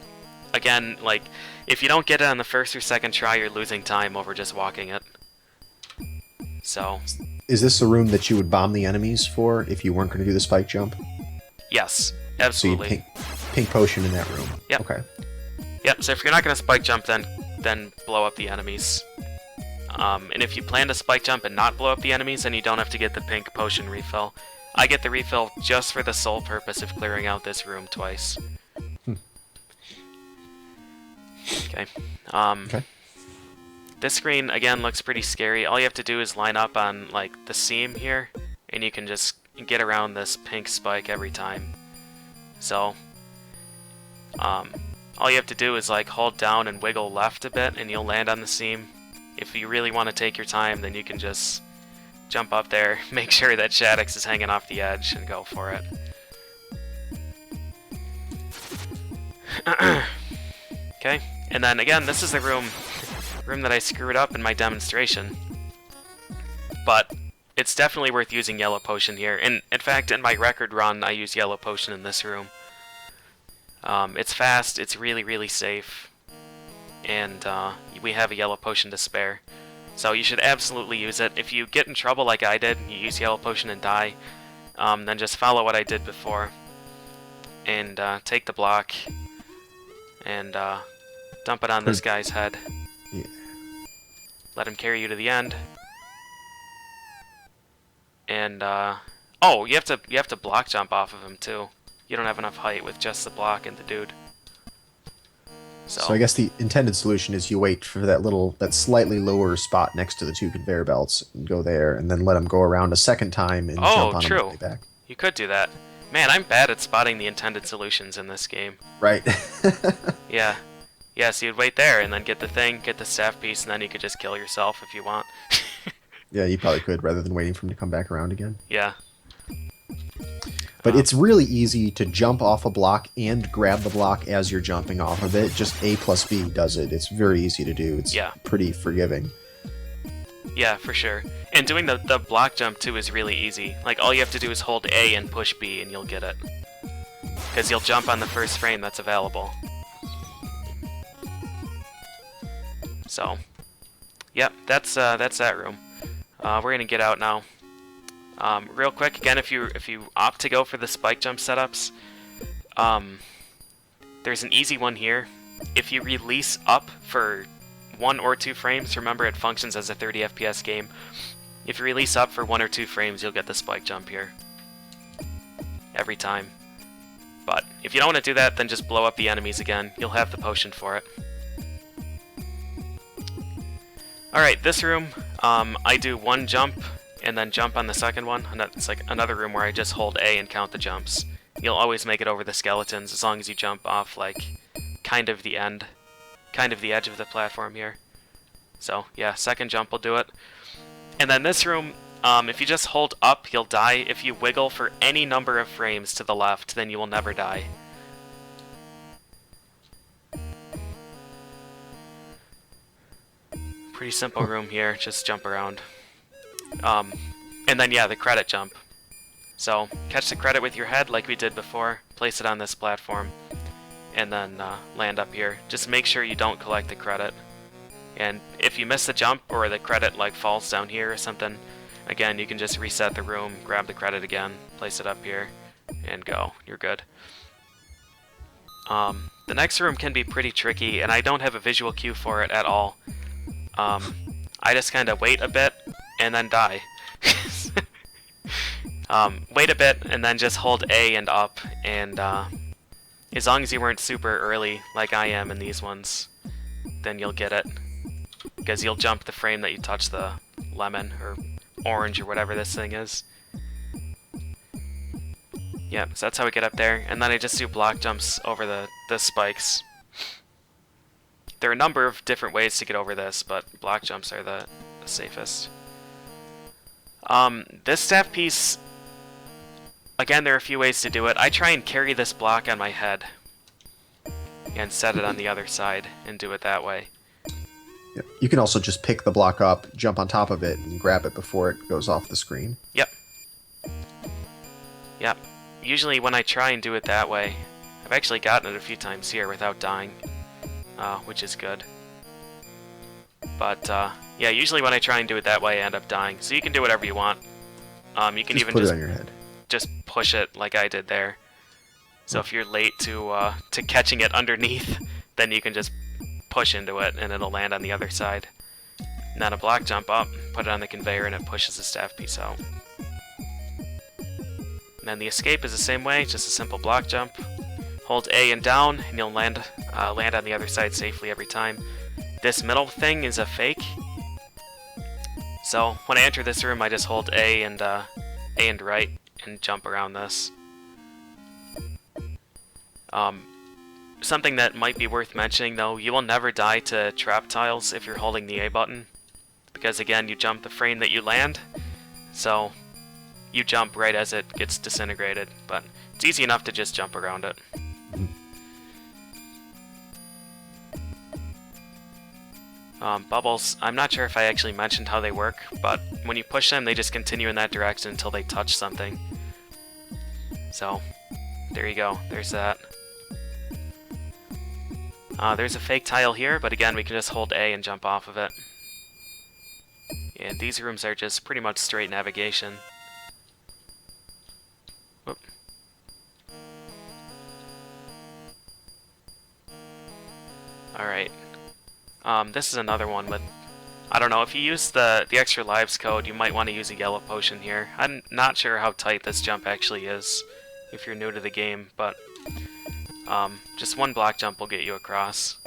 Speaker 2: again, like, if you don't get it on the first or second try, you're losing time over just walking it. So...
Speaker 1: Is this a room that you would bomb the enemies for if you weren't going to do the spike jump?
Speaker 2: Yes, absolutely.
Speaker 1: So you'd pink potion in that room?
Speaker 2: Yep.
Speaker 1: Okay.
Speaker 2: Yep, so if you're not going to spike jump, then blow up the enemies. And if you plan to spike jump and not blow up the enemies, then you don't have to get the pink potion refill. I get the refill just for the sole purpose of clearing out this room twice. Okay.
Speaker 1: Okay.
Speaker 2: This screen, again, looks pretty scary. All you have to do is line up on, like, the seam here, and you can just get around this pink spike every time. So, all you have to do is, like, hold down and wiggle left a bit, and you'll land on the seam. If you really want to take your time, then you can just jump up there, make sure that Shaddix is hanging off the edge, and go for it. Okay, and then again, this is the room that I screwed up in my demonstration. But it's definitely worth using Yellow Potion here. And in fact, in my record run, I use Yellow Potion in this room. It's fast, it's really, really safe. And we have a Yellow Potion to spare. So you should absolutely use it. If you get in trouble like I did, you use Yellow Potion and die, then just follow what I did before. And take the block and dump it on this guy's head.
Speaker 1: Yeah.
Speaker 2: Let him carry you to the end. And oh, you have to block jump off of him too. You don't have enough height with just the block and the dude.
Speaker 1: So I guess the intended solution is you wait for that slightly lower spot next to the two conveyor belts and go there, and then let them go around a second time and
Speaker 2: Oh,
Speaker 1: jump on them on the
Speaker 2: true.
Speaker 1: way back.
Speaker 2: You could do that. Man, I'm bad at spotting the intended solutions in this game.
Speaker 1: Right.
Speaker 2: Yeah. Yeah, so you'd wait there and then get the thing, get the staff piece, and then you could just kill yourself if you want.
Speaker 1: Yeah, you probably could, rather than waiting for him to come back around again.
Speaker 2: Yeah.
Speaker 1: But it's really easy to jump off a block and grab the block as you're jumping off of it. Just A plus B does it. It's very easy to do. It's pretty forgiving.
Speaker 2: Yeah, for sure. And doing the block jump, too, is really easy. Like, all you have to do is hold A and push B, and you'll get it. Because you'll jump on the first frame that's available. So, yep, that's that room. We're gonna get out now. Real quick, again, if you opt to go for the spike jump setups, there's an easy one here. If you release up for 1 or 2 frames, remember it functions as a 30 FPS game. If you release up for 1 or 2 frames, you'll get the spike jump here. Every time. But if you don't want to do that, then just blow up the enemies again. You'll have the potion for it. Alright, this room, I do 1 jump and then jump on the second one. It's like another room where I just hold A and count the jumps. You'll always make it over the skeletons as long as you jump off, like, kind of the edge of the platform here. So, yeah, second jump will do it. And then this room, if you just hold up, you'll die. If you wiggle for any number of frames to the left, then you will never die. Pretty simple room here, just jump around. And then, yeah, the credit jump. So, catch the credit with your head like we did before, place it on this platform, and then land up here. Just make sure you don't collect the credit. And if you miss the jump, or the credit like falls down here or something, again, you can just reset the room, grab the credit again, place it up here, and go. You're good. The next room can be pretty tricky, and I don't have a visual cue for it at all. I just kind of wait a bit, and then die. Wait a bit, and then just hold A and up, and as long as you weren't super early, like I am in these ones, then you'll get it. Because you'll jump the frame that you touch the lemon, or orange, or whatever this thing is. Yeah, so that's how we get up there, and then I just do block jumps over the spikes. There are a number of different ways to get over this, but block jumps are the safest. This staff piece, again, there are a few ways to do it. I try and carry this block on my head and set it on the other side and do it that way.
Speaker 1: Yeah. You can also just pick the block up, jump on top of it, and grab it before it goes off the screen.
Speaker 2: Yep. Yep. Usually when I try and do it that way, I've actually gotten it a few times here without dying, which is good. But, yeah, usually when I try and do it that way, I end up dying. So you can do whatever you want. You can even
Speaker 1: put it on your head.
Speaker 2: Just push it like I did there. So if you're late to catching it underneath, then you can just push into it and it'll land on the other side. And then a block jump up, put it on the conveyor, and it pushes the staff piece out. And then the escape is the same way, just a simple block jump. Hold A and down, and you'll land on the other side safely every time. This middle thing is a fake. So when I enter this room, I just hold A and right and jump around this. Something that might be worth mentioning, though, you will never die to trap tiles if you're holding the A button, because again, you jump the frame that you land, so you jump right as it gets disintegrated, but it's easy enough to just jump around it. Bubbles, I'm not sure if I actually mentioned how they work, but when you push them, they just continue in that direction until they touch something. So, there you go, there's that. There's a fake tile here, but again, we can just hold A and jump off of it. And these rooms are just pretty much straight navigation. Whoop. Alright. This is another one with... I don't know, if you use the extra lives code, you might want to use a yellow potion here. I'm not sure how tight this jump actually is, if you're new to the game, but... Just one block jump will get you across.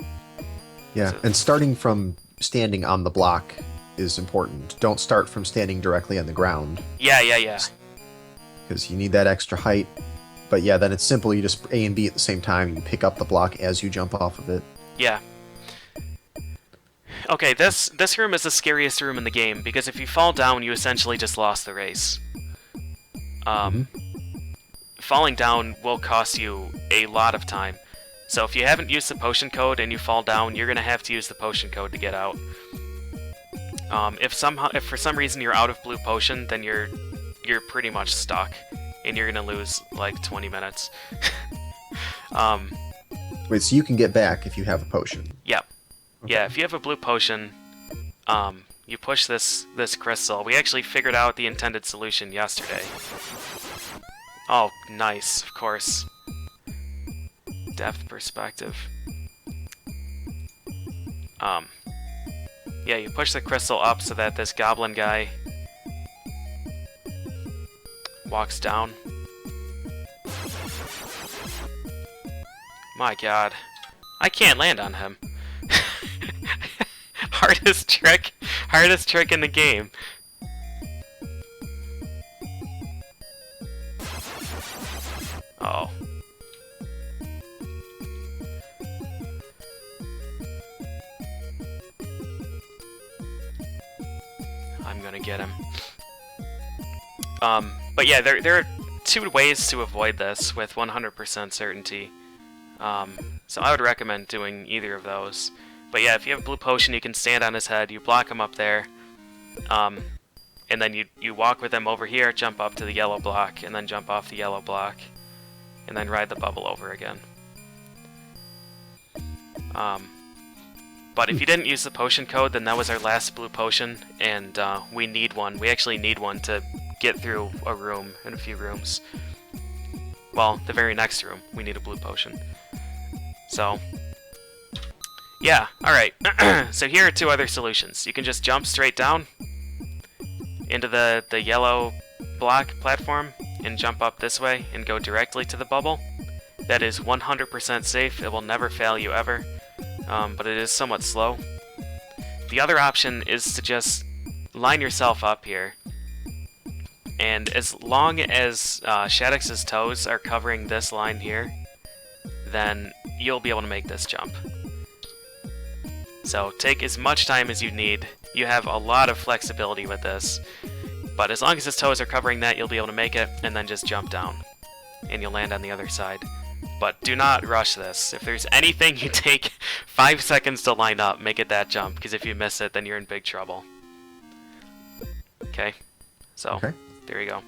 Speaker 1: Yeah,
Speaker 2: So-
Speaker 1: and starting from standing on the block is important. Don't start from standing directly on the ground,
Speaker 2: Yeah.
Speaker 1: because you need that extra height. But yeah, then it's simple. You just A and B at the same time. You pick up the block as you jump off of it.
Speaker 2: Yeah. Okay, this room is the scariest room in the game, because if you fall down, you essentially just lost the race. Falling down will cost you a lot of time. So if you haven't used the potion code and you fall down, you're gonna have to use the potion code to get out. If for some reason you're out of blue potion, then you're pretty much stuck, and you're gonna lose like 20 minutes.
Speaker 1: Wait, so you can get back if you have a potion.
Speaker 2: Yep.
Speaker 1: Okay.
Speaker 2: Yeah, if you have a blue potion, you push this crystal. We actually figured out the intended solution yesterday. Oh, nice, of course. Depth perspective. Yeah, you push the crystal up so that this goblin guy walks down. My god. I can't land on him. Hardest trick in the game. Oh. I'm gonna get him. But yeah, there are two ways to avoid this with 100% certainty. So I would recommend doing either of those. But yeah, if you have blue potion, you can stand on his head, you block him up there, and then you walk with him over here, jump up to the yellow block, and then jump off the yellow block, and then ride the bubble over again. But if you didn't use the potion code, then that was our last blue potion, and we need one. We actually need one to get through a room and a few rooms. Well, the very next room, we need a blue potion. So, yeah, alright. So here are two other solutions. You can just jump straight down into the yellow block platform and jump up this way and go directly to the bubble. That is 100% safe. It will never fail you ever, but it is somewhat slow. The other option is to just line yourself up here, and as long as Shaddix's toes are covering this line here, then you'll be able to make this jump. So take as much time as you need. You have a lot of flexibility with this, but as long as his toes are covering that, you'll be able to make it, and then just jump down, and you'll land on the other side. But do not rush this. If there's anything you take 5 seconds to line up, make it that jump, because if you miss it, then you're in big trouble. Okay, so
Speaker 1: Okay.
Speaker 2: there you go.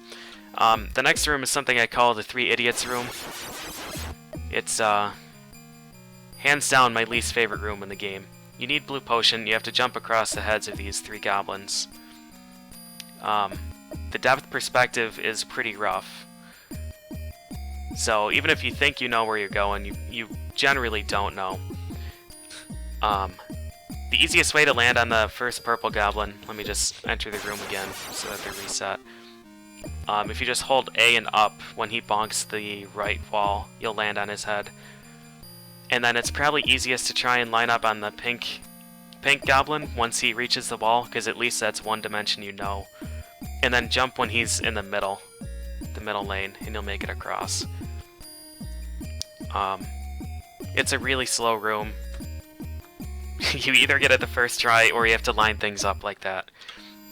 Speaker 2: The next room is something I call the Three Idiots room. It's hands down my least favorite room in the game. You need blue potion, you have to jump across the heads of these three goblins. The depth perspective is pretty rough. So even if you think you know where you're going, you generally don't know. The easiest way to land on the first purple goblin, let me just enter the room again so that they're reset. If you just hold A and up when he bonks the right wall, you'll land on his head. And then it's probably easiest to try and line up on the pink goblin once he reaches the wall, because at least that's one dimension you know. And then jump when he's in the middle lane, and you'll make it across. It's a really slow room. You either get it the first try, or you have to line things up like that.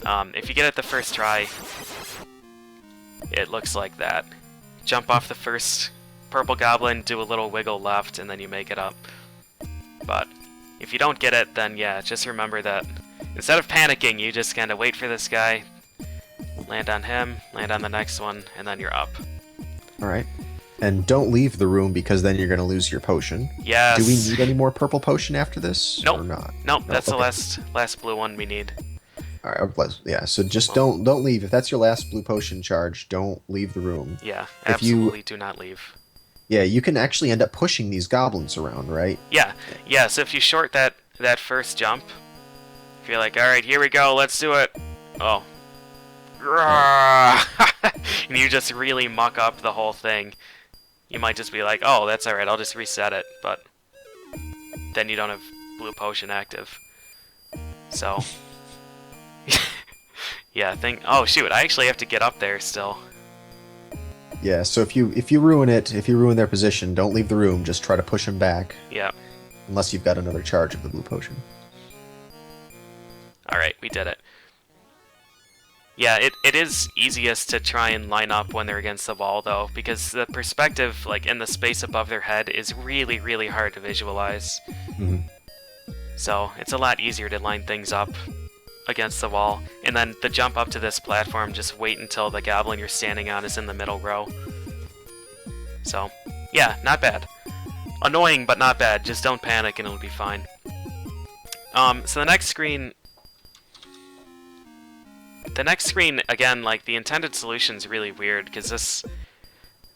Speaker 2: If you get it the first try, it looks like that. Jump off the first purple goblin, do a little wiggle left, and then you make it up. But if you don't get it, then yeah, just remember that instead of panicking, you just kind of wait for this guy, land on him, land on the next one, and then you're up.
Speaker 1: Alright. And don't leave the room, because then you're going to lose your potion.
Speaker 2: Yes.
Speaker 1: Do we need any more purple potion after this?
Speaker 2: Nope.
Speaker 1: Or not?
Speaker 2: Nope, that's
Speaker 1: okay.
Speaker 2: the last blue one we need.
Speaker 1: Alright, yeah, so just don't leave. If that's your last blue potion charge, don't leave the room.
Speaker 2: Yeah,
Speaker 1: If
Speaker 2: absolutely do not leave.
Speaker 1: Yeah, you can actually end up pushing these goblins around, right?
Speaker 2: Yeah, so if you short that first jump, if you're like, alright, here we go, let's do it. Oh. And you just really muck up the whole thing. you might just be like, oh, that's alright, I'll just reset it, but then you don't have blue potion active. So, yeah, oh shoot, I actually have to get up there still.
Speaker 1: Yeah, so if you ruin their position, don't leave the room, just try to push them back.
Speaker 2: Yeah.
Speaker 1: Unless you've got another charge of the blue potion.
Speaker 2: Alright, we did it. Yeah, it is easiest to try and line up when they're against the wall, though, because the perspective, like, in the space above their head is really, really hard to visualize.
Speaker 1: Mm-hmm.
Speaker 2: So, it's a lot easier to line things up against the wall. And then the jump up to this platform, just wait until the goblin you're standing on is in the middle row. So, yeah, not bad. Annoying, but not bad. Just don't panic and it'll be fine. So the next screen... again, like, the intended solution's really weird, because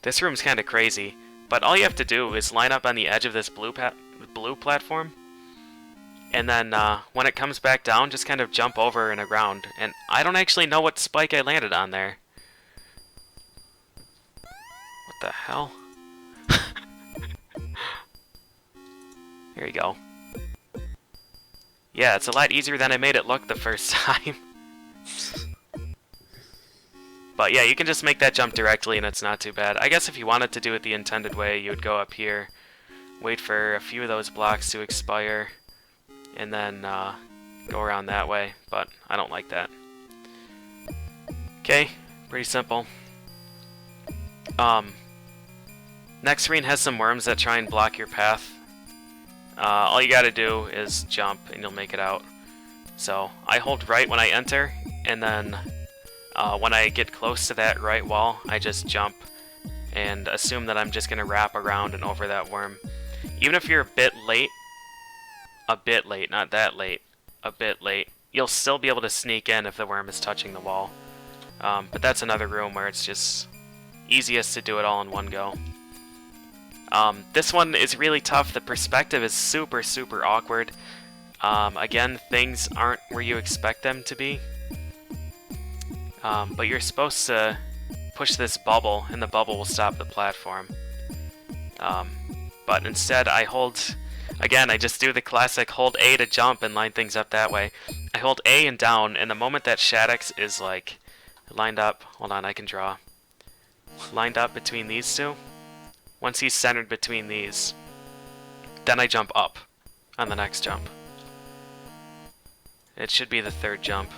Speaker 2: this room's kind of crazy. But all you have to do is line up on the edge of this blue platform, and then when it comes back down, just kind of jump over and around. And I don't actually know what spike I landed on there. What the hell? Here you go. Yeah, it's a lot easier than I made it look the first time. But yeah, you can just make that jump directly and it's not too bad. I guess if you wanted to do it the intended way, you would go up here, wait for a few of those blocks to expire, and then go around that way, but I don't like that. Okay, pretty simple. Next screen has some worms that try and block your path. All you gotta do is jump and you'll make it out. So I hold right when I enter, and then when I get close to that right wall, I just jump and assume that I'm just gonna wrap around and over that worm. Even if you're a bit late, not that late, a bit late, you'll still be able to sneak in if the worm is touching the wall. But that's another room where it's just easiest to do it all in one go. This one is really tough. The perspective is super, super awkward. Again, things aren't where you expect them to be. But you're supposed to push this bubble, and the bubble will stop the platform. But instead, I hold... Again, I just do the classic hold A to jump and line things up that way. I hold A and down, and the moment that Shaddix is, like, lined up... Hold on, I can draw. Lined up between these two. Once he's centered between these, then I jump up on the next jump. It should be the third jump.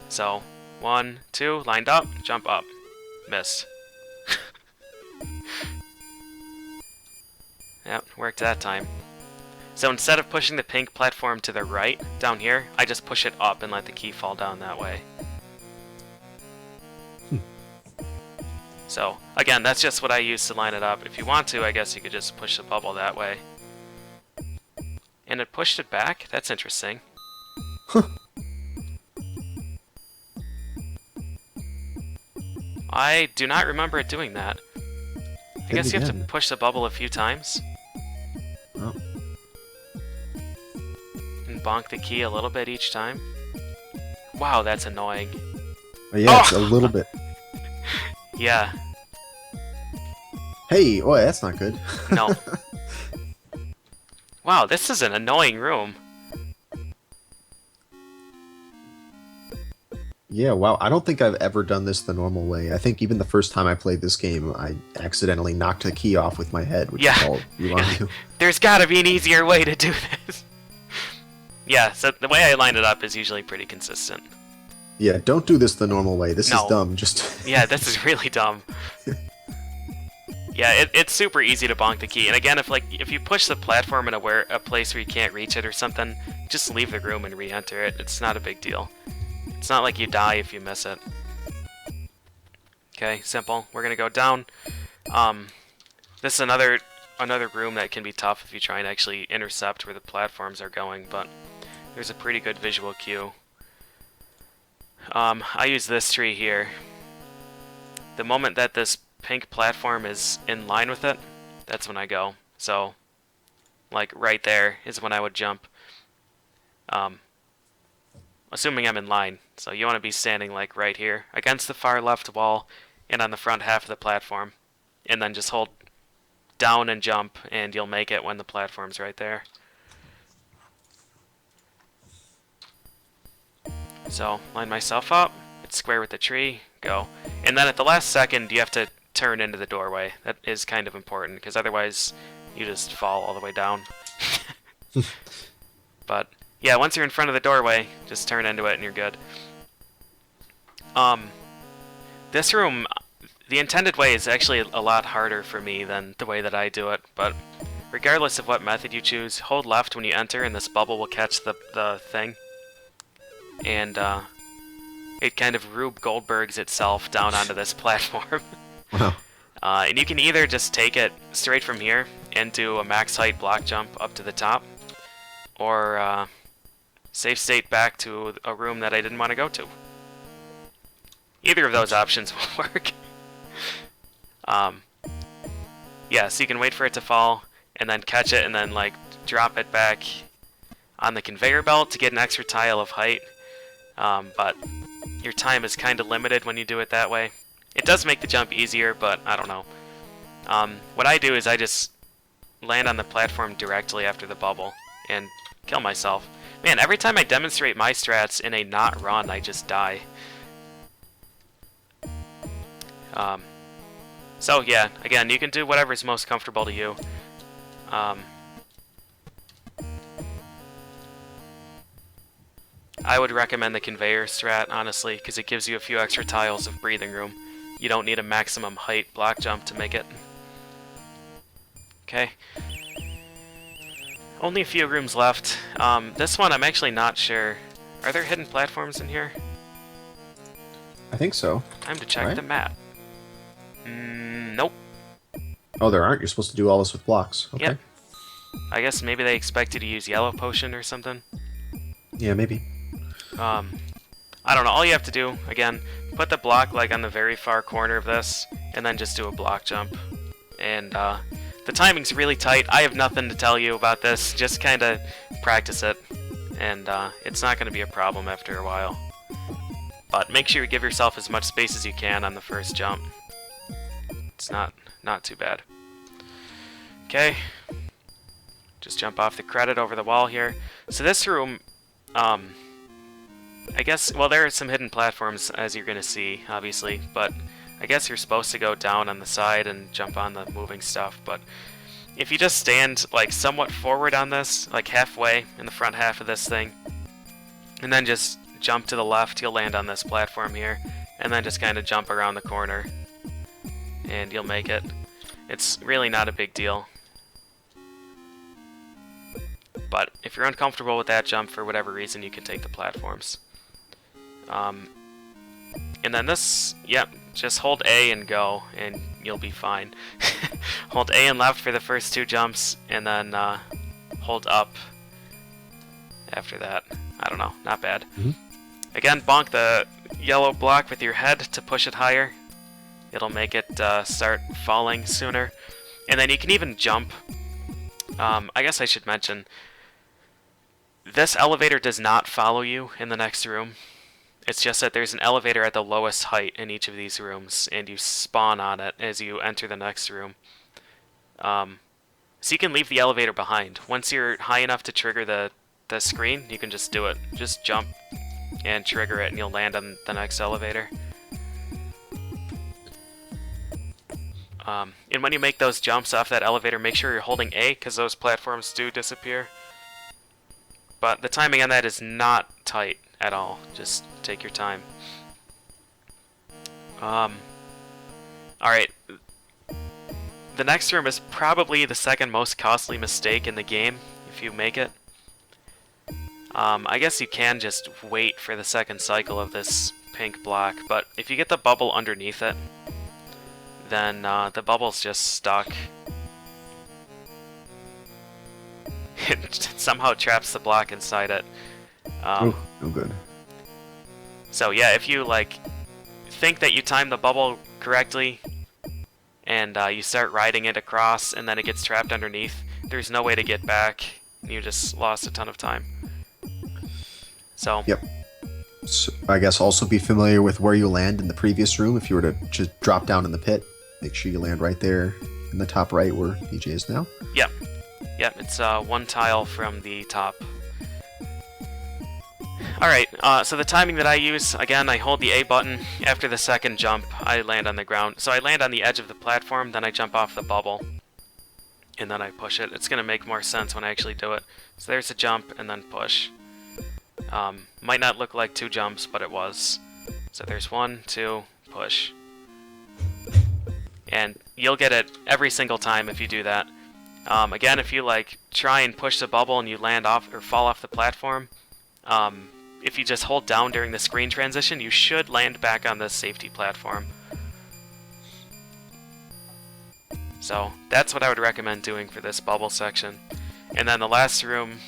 Speaker 2: So, 1, 2, lined up, jump up. Missed. Yep, worked that time. So instead of pushing the pink platform to the right, down here, I just push it up and let the key fall down that way. So, again, that's just what I use to line it up. If you want to, I guess you could just push the bubble that way. And it pushed it back? That's interesting.
Speaker 1: Huh.
Speaker 2: I do not remember it doing that. I guess you have to push the bubble a few times.
Speaker 1: Oh.
Speaker 2: And bonk the key a little bit each time. Wow, that's annoying.
Speaker 1: Oh, yeah, it's a little bit.
Speaker 2: Yeah.
Speaker 1: Hey, boy, that's not good.
Speaker 2: No. Wow, this is an annoying room.
Speaker 1: Yeah, wow, I don't think I've ever done this the normal way. I think even the first time I played this game, I accidentally knocked the key off with my head, which is all you want to do.
Speaker 2: There's gotta be an easier way to do this. Yeah, so the way I line it up is usually pretty consistent.
Speaker 1: Yeah, don't do this the normal way. This is dumb. Just
Speaker 2: yeah, this is really dumb. Yeah, it's super easy to bonk the key. And again, if you push the platform in a place where you can't reach it or something, just leave the room and re-enter it. It's not a big deal. It's not like you die if you miss it. Okay, simple. We're gonna go down. This is another room that can be tough if you try and actually intercept where the platforms are going, but there's a pretty good visual cue. I use this tree here. The moment that this pink platform is in line with it, that's when I go. So, like, right there is when I would jump. Assuming I'm in line. So you want to be standing, like, right here, against the far left wall, and on the front half of the platform. And then just hold down and jump, and you'll make it when the platform's right there. So, line myself up, it's square with the tree, go. And then at the last second, you have to turn into the doorway. That is kind of important, because otherwise you just fall all the way down. But, yeah, once you're in front of the doorway, just turn into it and you're good. This room, the intended way is actually a lot harder for me than the way that I do it, but regardless of what method you choose, hold left when you enter and this bubble will catch the thing. And it kind of Rube Goldbergs itself down onto this platform.
Speaker 1: Wow.
Speaker 2: And you can either just take it straight from here and do a max height block jump up to the top, or save state back to a room that I didn't want to go to. Either of those options will work. Yeah, so you can wait for it to fall, and then catch it, and then like drop it back on the conveyor belt to get an extra tile of height. But your time is kind of limited when you do it that way. It does make the jump easier, but I don't know. What I do is I just land on the platform directly after the bubble and kill myself. Man, every time I demonstrate my strats in a not run, I just die. So yeah, again, you can do whatever's most comfortable to you. I would recommend the conveyor strat, honestly, because it gives you a few extra tiles of breathing room. You don't need a maximum height block jump to make it. Okay. Only a few rooms left. This one, I'm actually not sure. Are there hidden platforms in here?
Speaker 1: I think so.
Speaker 2: Time to check the map. Nope.
Speaker 1: Oh, there aren't? You're supposed to do all this with blocks. Okay.
Speaker 2: Yep. I guess maybe they expect you to use yellow potion or something.
Speaker 1: Yeah, maybe.
Speaker 2: I don't know. All you have to do, again, put the block like on the very far corner of this, and then just do a block jump. And the timing's really tight. I have nothing to tell you about this. Just kind of practice it, and it's not going to be a problem after a while. But make sure you give yourself as much space as you can on the first jump. It's not too bad. Okay. Just jump off the credit over the wall here. So this room, I guess, well, there are some hidden platforms, as you're going to see, obviously, but I guess you're supposed to go down on the side and jump on the moving stuff, but if you just stand, like, somewhat forward on this, like halfway in the front half of this thing, and then just jump to the left, you'll land on this platform here, and then just kind of jump around the corner, and you'll make it. It's really not a big deal. But if you're uncomfortable with that jump for whatever reason, you can take the platforms. And then this, yep, just hold A and go, and you'll be fine. Hold A and left for the first two jumps, and then hold up after that. I don't know, not bad.
Speaker 1: Mm-hmm.
Speaker 2: Again, bonk the yellow block with your head to push it higher. It'll make it start falling sooner. And then you can even jump. I guess I should mention, this elevator does not follow you in the next room. It's just that there's an elevator at the lowest height in each of these rooms, and you spawn on it as you enter the next room. So you can leave the elevator behind. Once you're high enough to trigger the screen, you can just do it. Just jump and trigger it, and you'll land on the next elevator. And when you make those jumps off that elevator, make sure you're holding A, because those platforms do disappear. But the timing on that is not tight at all. Just take your time. Alright. The next room is probably the second most costly mistake in the game, if you make it. I guess you can just wait for the second cycle of this pink block, but if you get the bubble underneath it, then the bubble's just stuck. It somehow traps the block inside it.
Speaker 1: Oh, no good.
Speaker 2: So yeah, if you like think that you timed the bubble correctly, and you start riding it across, and then it gets trapped underneath, there's no way to get back. You just lost a ton of time. So.
Speaker 1: Yep. So I guess also be familiar with where you land in the previous room. If you were to just drop down in the pit, make sure you land right there. in the top right where PJ is now.
Speaker 2: Yep. Yep, it's one tile from the top. Alright, so the timing that I use, again, I hold the A button. After the second jump, I land on the ground. So I land on the edge of the platform, then I jump off the bubble, and then I push it. It's going to make more sense when I actually do it. So there's a jump, and then push. Might not look like 2 jumps, but it was. So there's 1, 2, push. And you'll get it every single time if you do that. Again, if you like try and push the bubble and you land off or fall off the platform, if you just hold down during the screen transition, you should land back on the safety platform. So that's what I would recommend doing for this bubble section. And then the last room,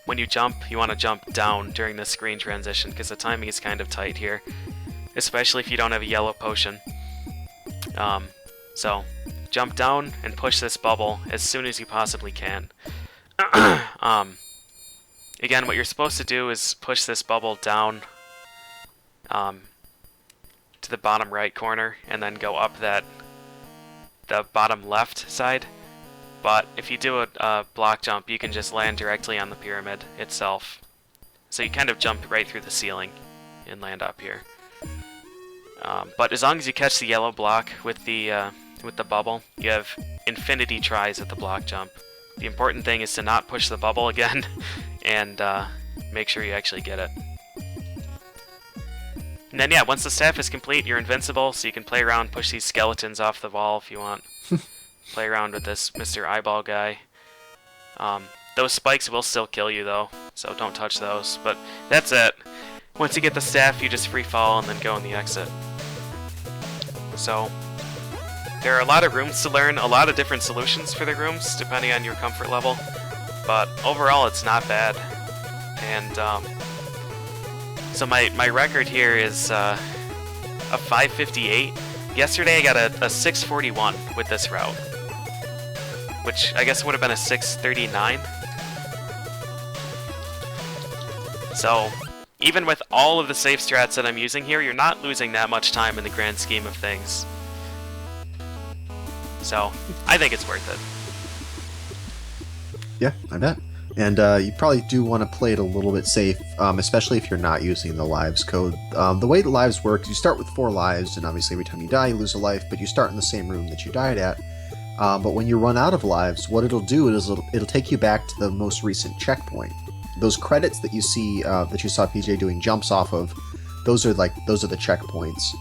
Speaker 2: when you jump, you want to jump down during the screen transition because the timing is kind of tight here, especially if you don't have a yellow potion. So jump down and push this bubble as soon as you possibly can. Again, what you're supposed to do is push this bubble down to the bottom right corner and then go up the bottom left side. But if you do a block jump, you can just land directly on the pyramid itself. So you kind of jump right through the ceiling and land up here. But as long as you catch the yellow block with the bubble, you have infinity tries at the block jump. The important thing is to not push the bubble again and make sure you actually get it. And then yeah, once the staff is complete, you're invincible, so you can play around, push these skeletons off the wall if you want. Play around with this Mr. Eyeball guy. Those spikes will still kill you though, so don't touch those. But that's it. Once you get the staff, you just free fall and then go in the exit. So there are a lot of rooms to learn, a lot of different solutions for the rooms, depending on your comfort level. But overall, it's not bad. And so my record here is a 558. Yesterday I got a 641 with this route, which I guess would have been a 639. So even with all of the safe strats that I'm using here, you're not losing that much time in the grand scheme of things. So I think it's worth it.
Speaker 1: Yeah, I bet. And you probably do want to play it a little bit safe, especially if you're not using the lives code. The way the lives work, you start with 4 lives, and obviously every time you die, you lose a life, but you start in the same room that you died at. But when you run out of lives, what it'll do is it'll take you back to the most recent checkpoint. Those credits that you see, that you saw PJ doing jumps off of, those are the checkpoints.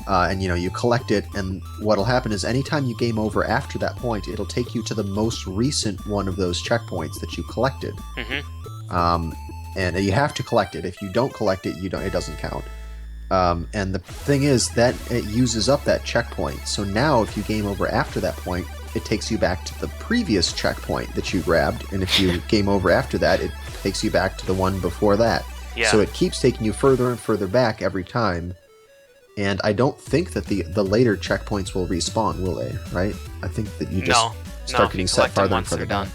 Speaker 1: And you collect it, and what'll happen is anytime you game over after that point, it'll take you to the most recent one of those checkpoints that you collected. Mm-hmm. And you have to collect it. If you don't collect it, it doesn't count. And the thing is that it uses up that checkpoint. So now if you game over after that point, it takes you back to the previous checkpoint that you grabbed, and if you game over after that, it takes you back to the one before that.
Speaker 2: Yeah.
Speaker 1: So it keeps taking you further and further back every time. And I don't think that the later checkpoints will respawn, will they? Right? I think that you just start getting set farther and farther down.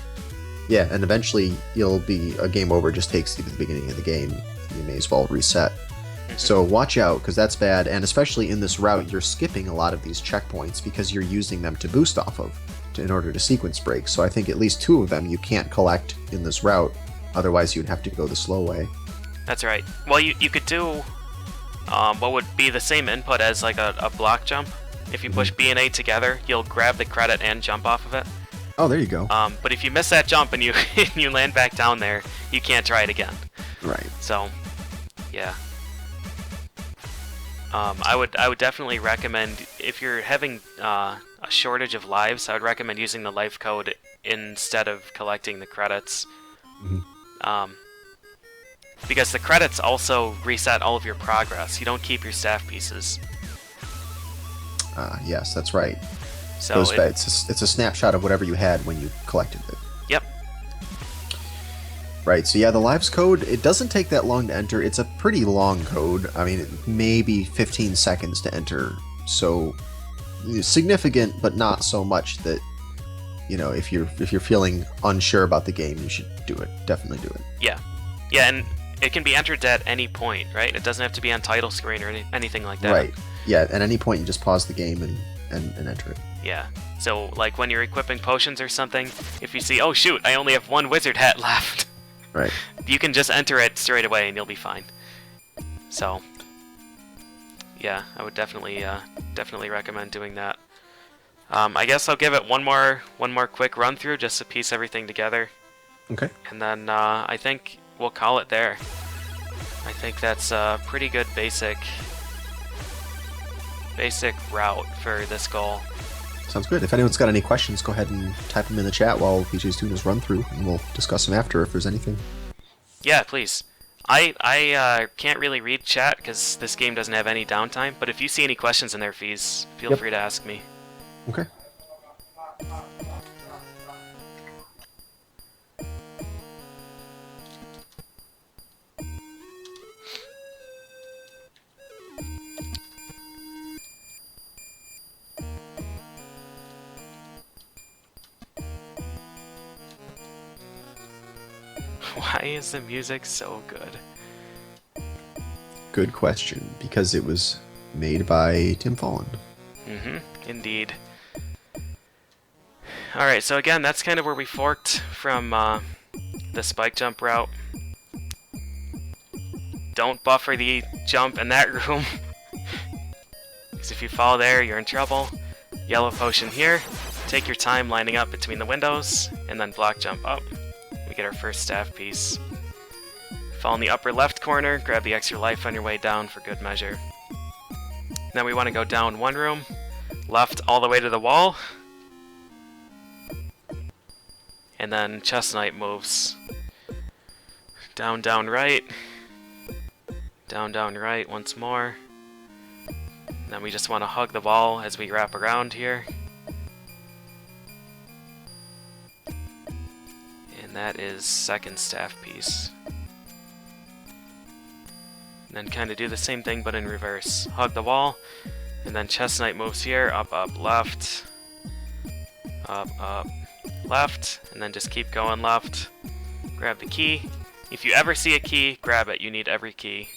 Speaker 1: Yeah, and eventually you'll be a game over. Just takes you to the beginning of the game. You may as well reset. Mm-hmm. So watch out, because that's bad. And especially in this route, you're skipping a lot of these checkpoints because you're using them to boost off of in order to sequence break. So I think at least 2 of them you can't collect in this route. Otherwise, you'd have to go the slow way.
Speaker 2: That's right. Well, you could do what would be the same input as like a block jump. If you push B and A together, you'll grab the credit and jump off of it.
Speaker 1: Oh, there you go.
Speaker 2: But if you miss that jump and you you land back down there, you can't try it again.
Speaker 1: Right.
Speaker 2: So, yeah. I would definitely recommend, if you're having a shortage of lives, I would recommend using the life code instead of collecting the credits. Mm-hmm. Because the credits also reset all of your progress. You don't keep your staff pieces.
Speaker 1: Yes, that's right.
Speaker 2: So
Speaker 1: it's a snapshot of whatever you had when you collected it.
Speaker 2: Yep.
Speaker 1: Right, so yeah, the lives code, it doesn't take that long to enter. It's a pretty long code. I mean, maybe 15 seconds to enter. So significant, but not so much that, if you're feeling unsure about the game, you should do it. Definitely do it.
Speaker 2: Yeah. Yeah, and it can be entered at any point, right? It doesn't have to be on title screen or anything like that.
Speaker 1: Right. Yeah, at any point you just pause the game and enter it.
Speaker 2: Yeah. So, like, when you're equipping potions or something, if you see, oh shoot, I only have one wizard hat left,
Speaker 1: Right.
Speaker 2: you can just enter it straight away and you'll be fine. So, yeah, I would definitely recommend doing that. I guess I'll give it one more quick run through just to piece everything together,
Speaker 1: Okay.
Speaker 2: and then I think we'll call it there. I think that's a pretty good basic route for this goal.
Speaker 1: Sounds good. If anyone's got any questions, go ahead and type them in the chat while BJ's doing his run through, and we'll discuss them after if there's anything.
Speaker 2: Yeah, please. I can't really read chat because this game doesn't have any downtime, but if you see any questions in there, fees, feel free to ask me.
Speaker 1: Okay.
Speaker 2: Why is the music so good?
Speaker 1: Good question, because it was made by Tim Fallen.
Speaker 2: Indeed. Alright, so again, that's kind of where we forked from the spike jump route. Don't buffer the jump in that room, because if you fall there, you're in trouble. Yellow potion here. Take your time lining up between the windows, and then block jump up. We get our first staff piece. Fall in the upper left corner, grab the extra life on your way down for good measure. Then we want to go down one room, left all the way to the wall, and then Chest Knight moves down, down, right, down, down, right once more. And then we just want to hug the wall as we wrap around here. And that is second staff piece. And then kind of do the same thing but in reverse. Hug the wall, and then Chest Knight moves here, up, up, left, up, left, and then just keep going left. Grab the key. If you ever see a key, grab it. You need every key.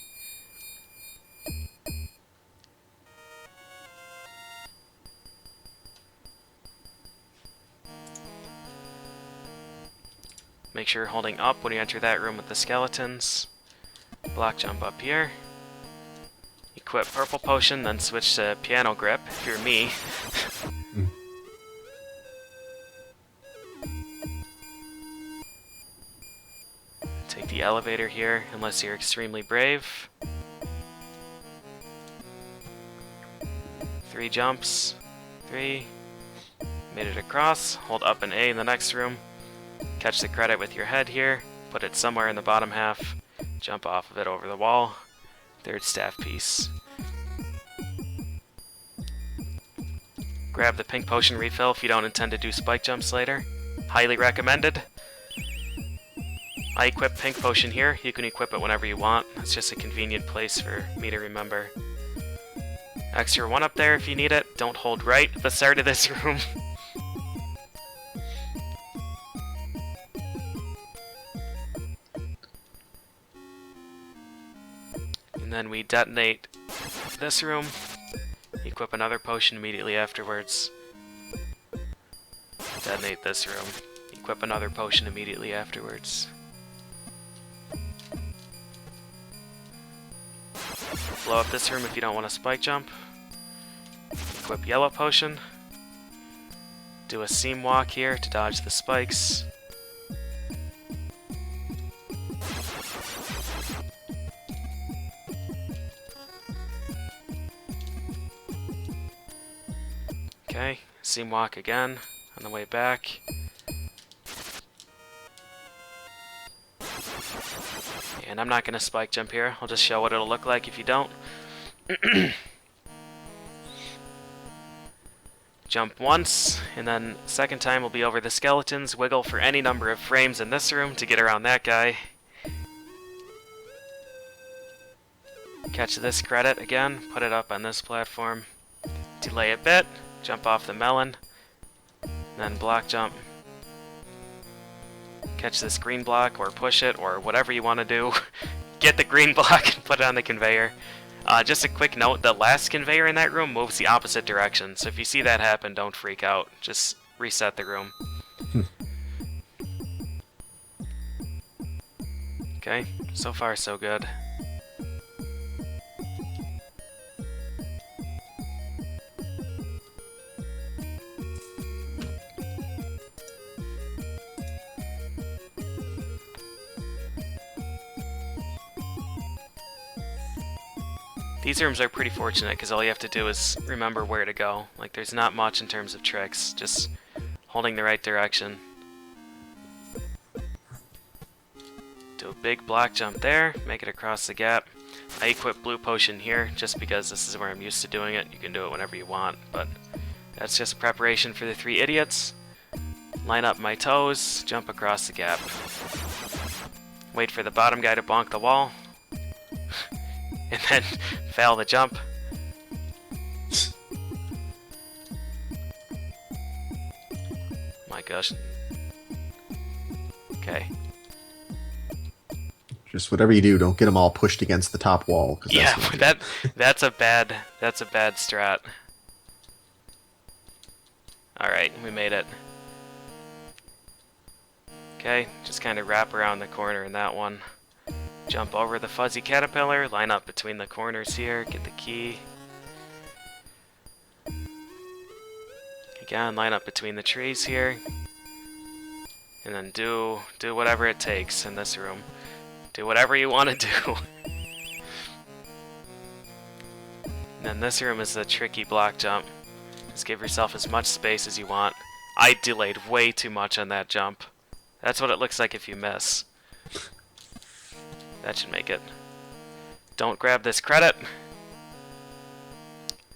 Speaker 2: Make sure you're holding up when you enter that room with the skeletons. Block jump up here. Equip purple potion, then switch to piano grip if you're me. Take the elevator here, unless you're extremely brave. 3 jumps. 3. Made it across. Hold up and A in the next room. Catch the credit with your head here. Put it somewhere in the bottom half. Jump off of it over the wall. Third staff piece. Grab the pink potion refill if you don't intend to do spike jumps later. Highly recommended. I equip pink potion here. You can equip it whenever you want. It's just a convenient place for me to remember. Extra 1 up there if you need it. Don't hold right at the start of this room. And then we detonate this room, equip another potion immediately afterwards. Detonate this room, equip another potion immediately afterwards. Blow up this room if you don't want to spike jump. Equip yellow potion. Do a seam walk here to dodge the spikes. Okay, seam walk again on the way back. And I'm not going to spike jump here. I'll just show what it'll look like if you don't. Jump once, and then second time will be over the skeletons. Wiggle for any number of frames in this room to get around that guy. Catch this credit again, put it up on this platform. Delay a bit. Jump off the melon, then block jump. Catch this green block, or push it, or whatever you want to do. Get the green block and put it on the conveyor. Just a quick note, the last conveyor in that room moves the opposite direction, so if you see that happen, don't freak out. Just reset the room. Okay, so far so good. These rooms are pretty fortunate because all you have to do is remember where to go. Like, there's not much in terms of tricks, just holding the right direction. Do a big block jump there, make it across the gap. I equip blue potion here just because this is where I'm used to doing it. You can do it whenever you want, but that's just preparation for the 3 idiots. Line up my toes, jump across the gap. Wait for the bottom guy to bonk the wall. And then fail the jump. My gosh. Okay.
Speaker 1: Just whatever you do, don't get them all pushed against the top wall. 'Cause
Speaker 2: Yeah, that's a bad strat. All right, we made it. Okay, just kind of wrap around the corner in that one. Jump over the fuzzy caterpillar, line up between the corners here, get the key. Again, line up between the trees here. And then do whatever it takes in this room. Do whatever you want to do. And then this room is the tricky block jump. Just give yourself as much space as you want. I delayed way too much on that jump. That's what it looks like if you miss. That should make it. Don't grab this credit.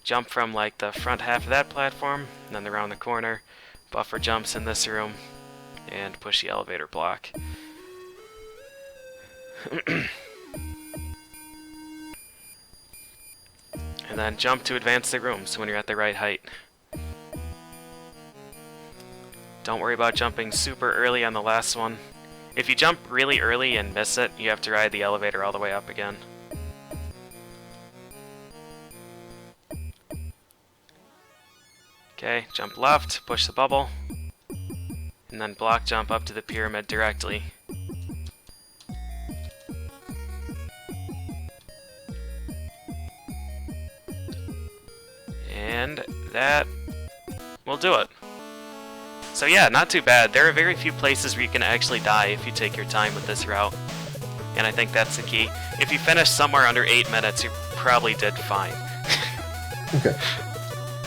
Speaker 2: Jump from like the front half of that platform, and then around the corner. Buffer jumps in this room, and push the elevator block. And then jump to advance the rooms when you're at the right height. Don't worry about jumping super early on the last one. If you jump really early and miss it, you have to ride the elevator all the way up again. Okay, jump left, push the bubble, and then block jump up to the pyramid directly. And that will do it. So yeah, not too bad. There are very few places where you can actually die if you take your time with this route. And I think that's the key. If you finish somewhere under 8 minutes, you probably did fine.
Speaker 1: Okay.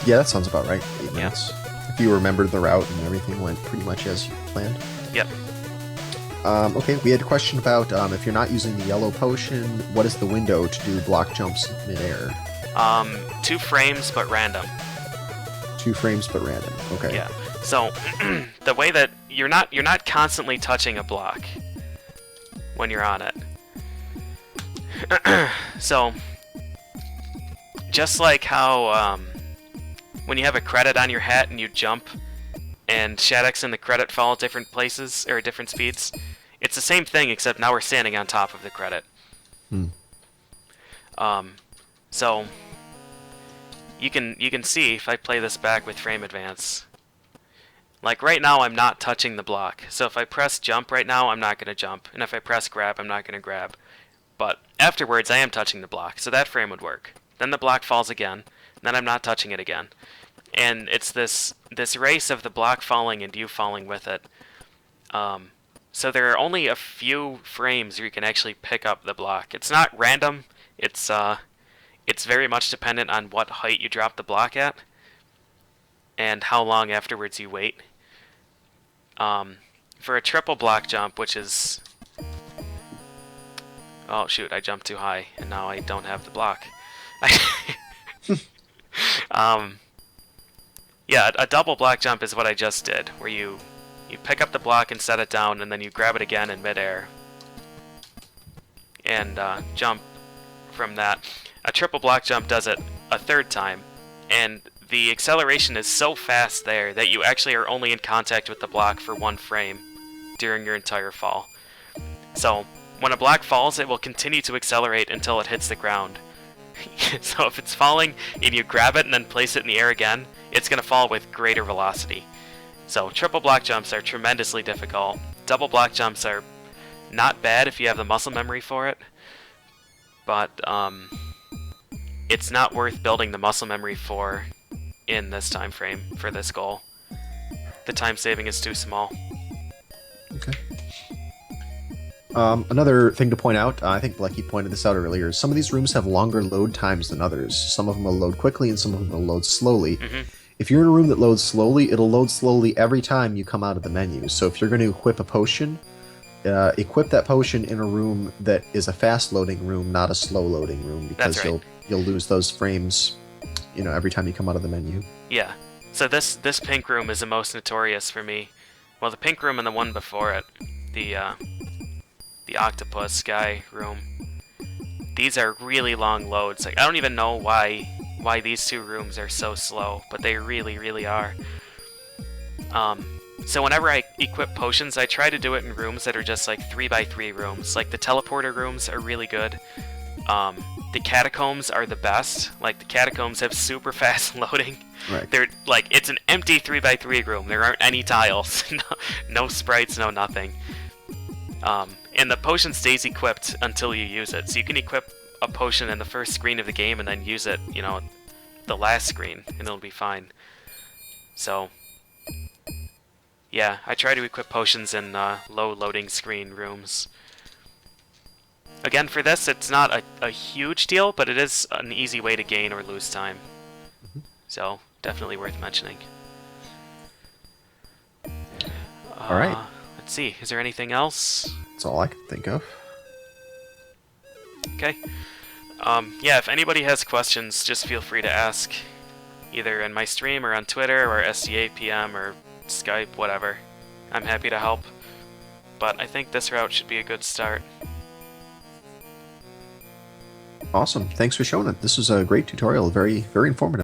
Speaker 1: Yeah, that sounds about right. 8 minutes. If you remembered the route and everything went pretty much as you planned.
Speaker 2: Yep.
Speaker 1: Okay, we had a question about if you're not using the yellow potion, what is the window to do block jumps midair?
Speaker 2: 2 frames, but random.
Speaker 1: 2 frames, but random. Okay.
Speaker 2: Yeah. So the way that you're not constantly touching a block when you're on it. So just like how when you have a credit on your hat and you jump, and Shaddix and the credit fall at different places or different speeds, it's the same thing except now we're standing on top of the credit. So you can see if I play this back with frame advance. Like right now I'm not touching the block. So if I press jump right now, I'm not going to jump. And if I press grab, I'm not going to grab. But afterwards I am touching the block, so that frame would work. Then the block falls again, and then I'm not touching it again. And it's this race of the block falling and you falling with it. So there are only a few frames where you can actually pick up the block. It's not random. It's very much dependent on what height you drop the block at and how long afterwards you wait. For a triple block jump, which is... Oh shoot, I jumped too high, and now I don't have the block. Yeah, a double block jump is what I just did, where you pick up the block and set it down, and then you grab it again in midair. And jump from that. A triple block jump does it a 3rd time, and the acceleration is so fast there that you actually are only in contact with the block for 1 frame during your entire fall. So when a block falls, it will continue to accelerate until it hits the ground. So if it's falling and you grab it and then place it in the air again, it's going to fall with greater velocity. So triple block jumps are tremendously difficult. Double block jumps are not bad if you have the muscle memory for it, but it's not worth building the muscle memory for in this time frame for this goal. The time saving is too small.
Speaker 1: Okay. Another thing to point out, I think Blecky pointed this out earlier, is some of these rooms have longer load times than others. Some of them will load quickly and some of them will load slowly. If you're in a room that loads slowly, it'll load slowly every time you come out of the menu. So if you're going to equip a potion, equip that potion in a room that is a fast loading room, not a slow loading room, because
Speaker 2: That's right.
Speaker 1: you'll lose those frames, every time you come out of the menu.
Speaker 2: Yeah. So this pink room is the most notorious for me. Well, the pink room and the one before it, the octopus guy room. These are really long loads. Like, I don't even know why these two rooms are so slow, but they really, really are. So whenever I equip potions, I try to do it in rooms that are just like 3x3 rooms. Like the teleporter rooms are really good. The catacombs are the best. Like the catacombs have super fast loading.
Speaker 1: Right.
Speaker 2: They're like, it's an empty 3x3 room. There aren't any tiles, no sprites, no nothing. And the potion stays equipped until you use it. So you can equip a potion in the first screen of the game and then use it, the last screen, and it'll be fine. So, yeah, I try to equip potions in low loading screen rooms. Again, for this, it's not a huge deal, but it is an easy way to gain or lose time. So, definitely worth mentioning.
Speaker 1: All right.
Speaker 2: Let's see, is there anything else?
Speaker 1: That's all I can think of.
Speaker 2: Okay. Yeah, if anybody has questions, just feel free to ask, either in my stream or on Twitter or SDA PM or Skype, whatever. I'm happy to help. But I think this route should be a good start.
Speaker 1: Awesome. Thanks for showing it. This was a great tutorial. Very, very informative.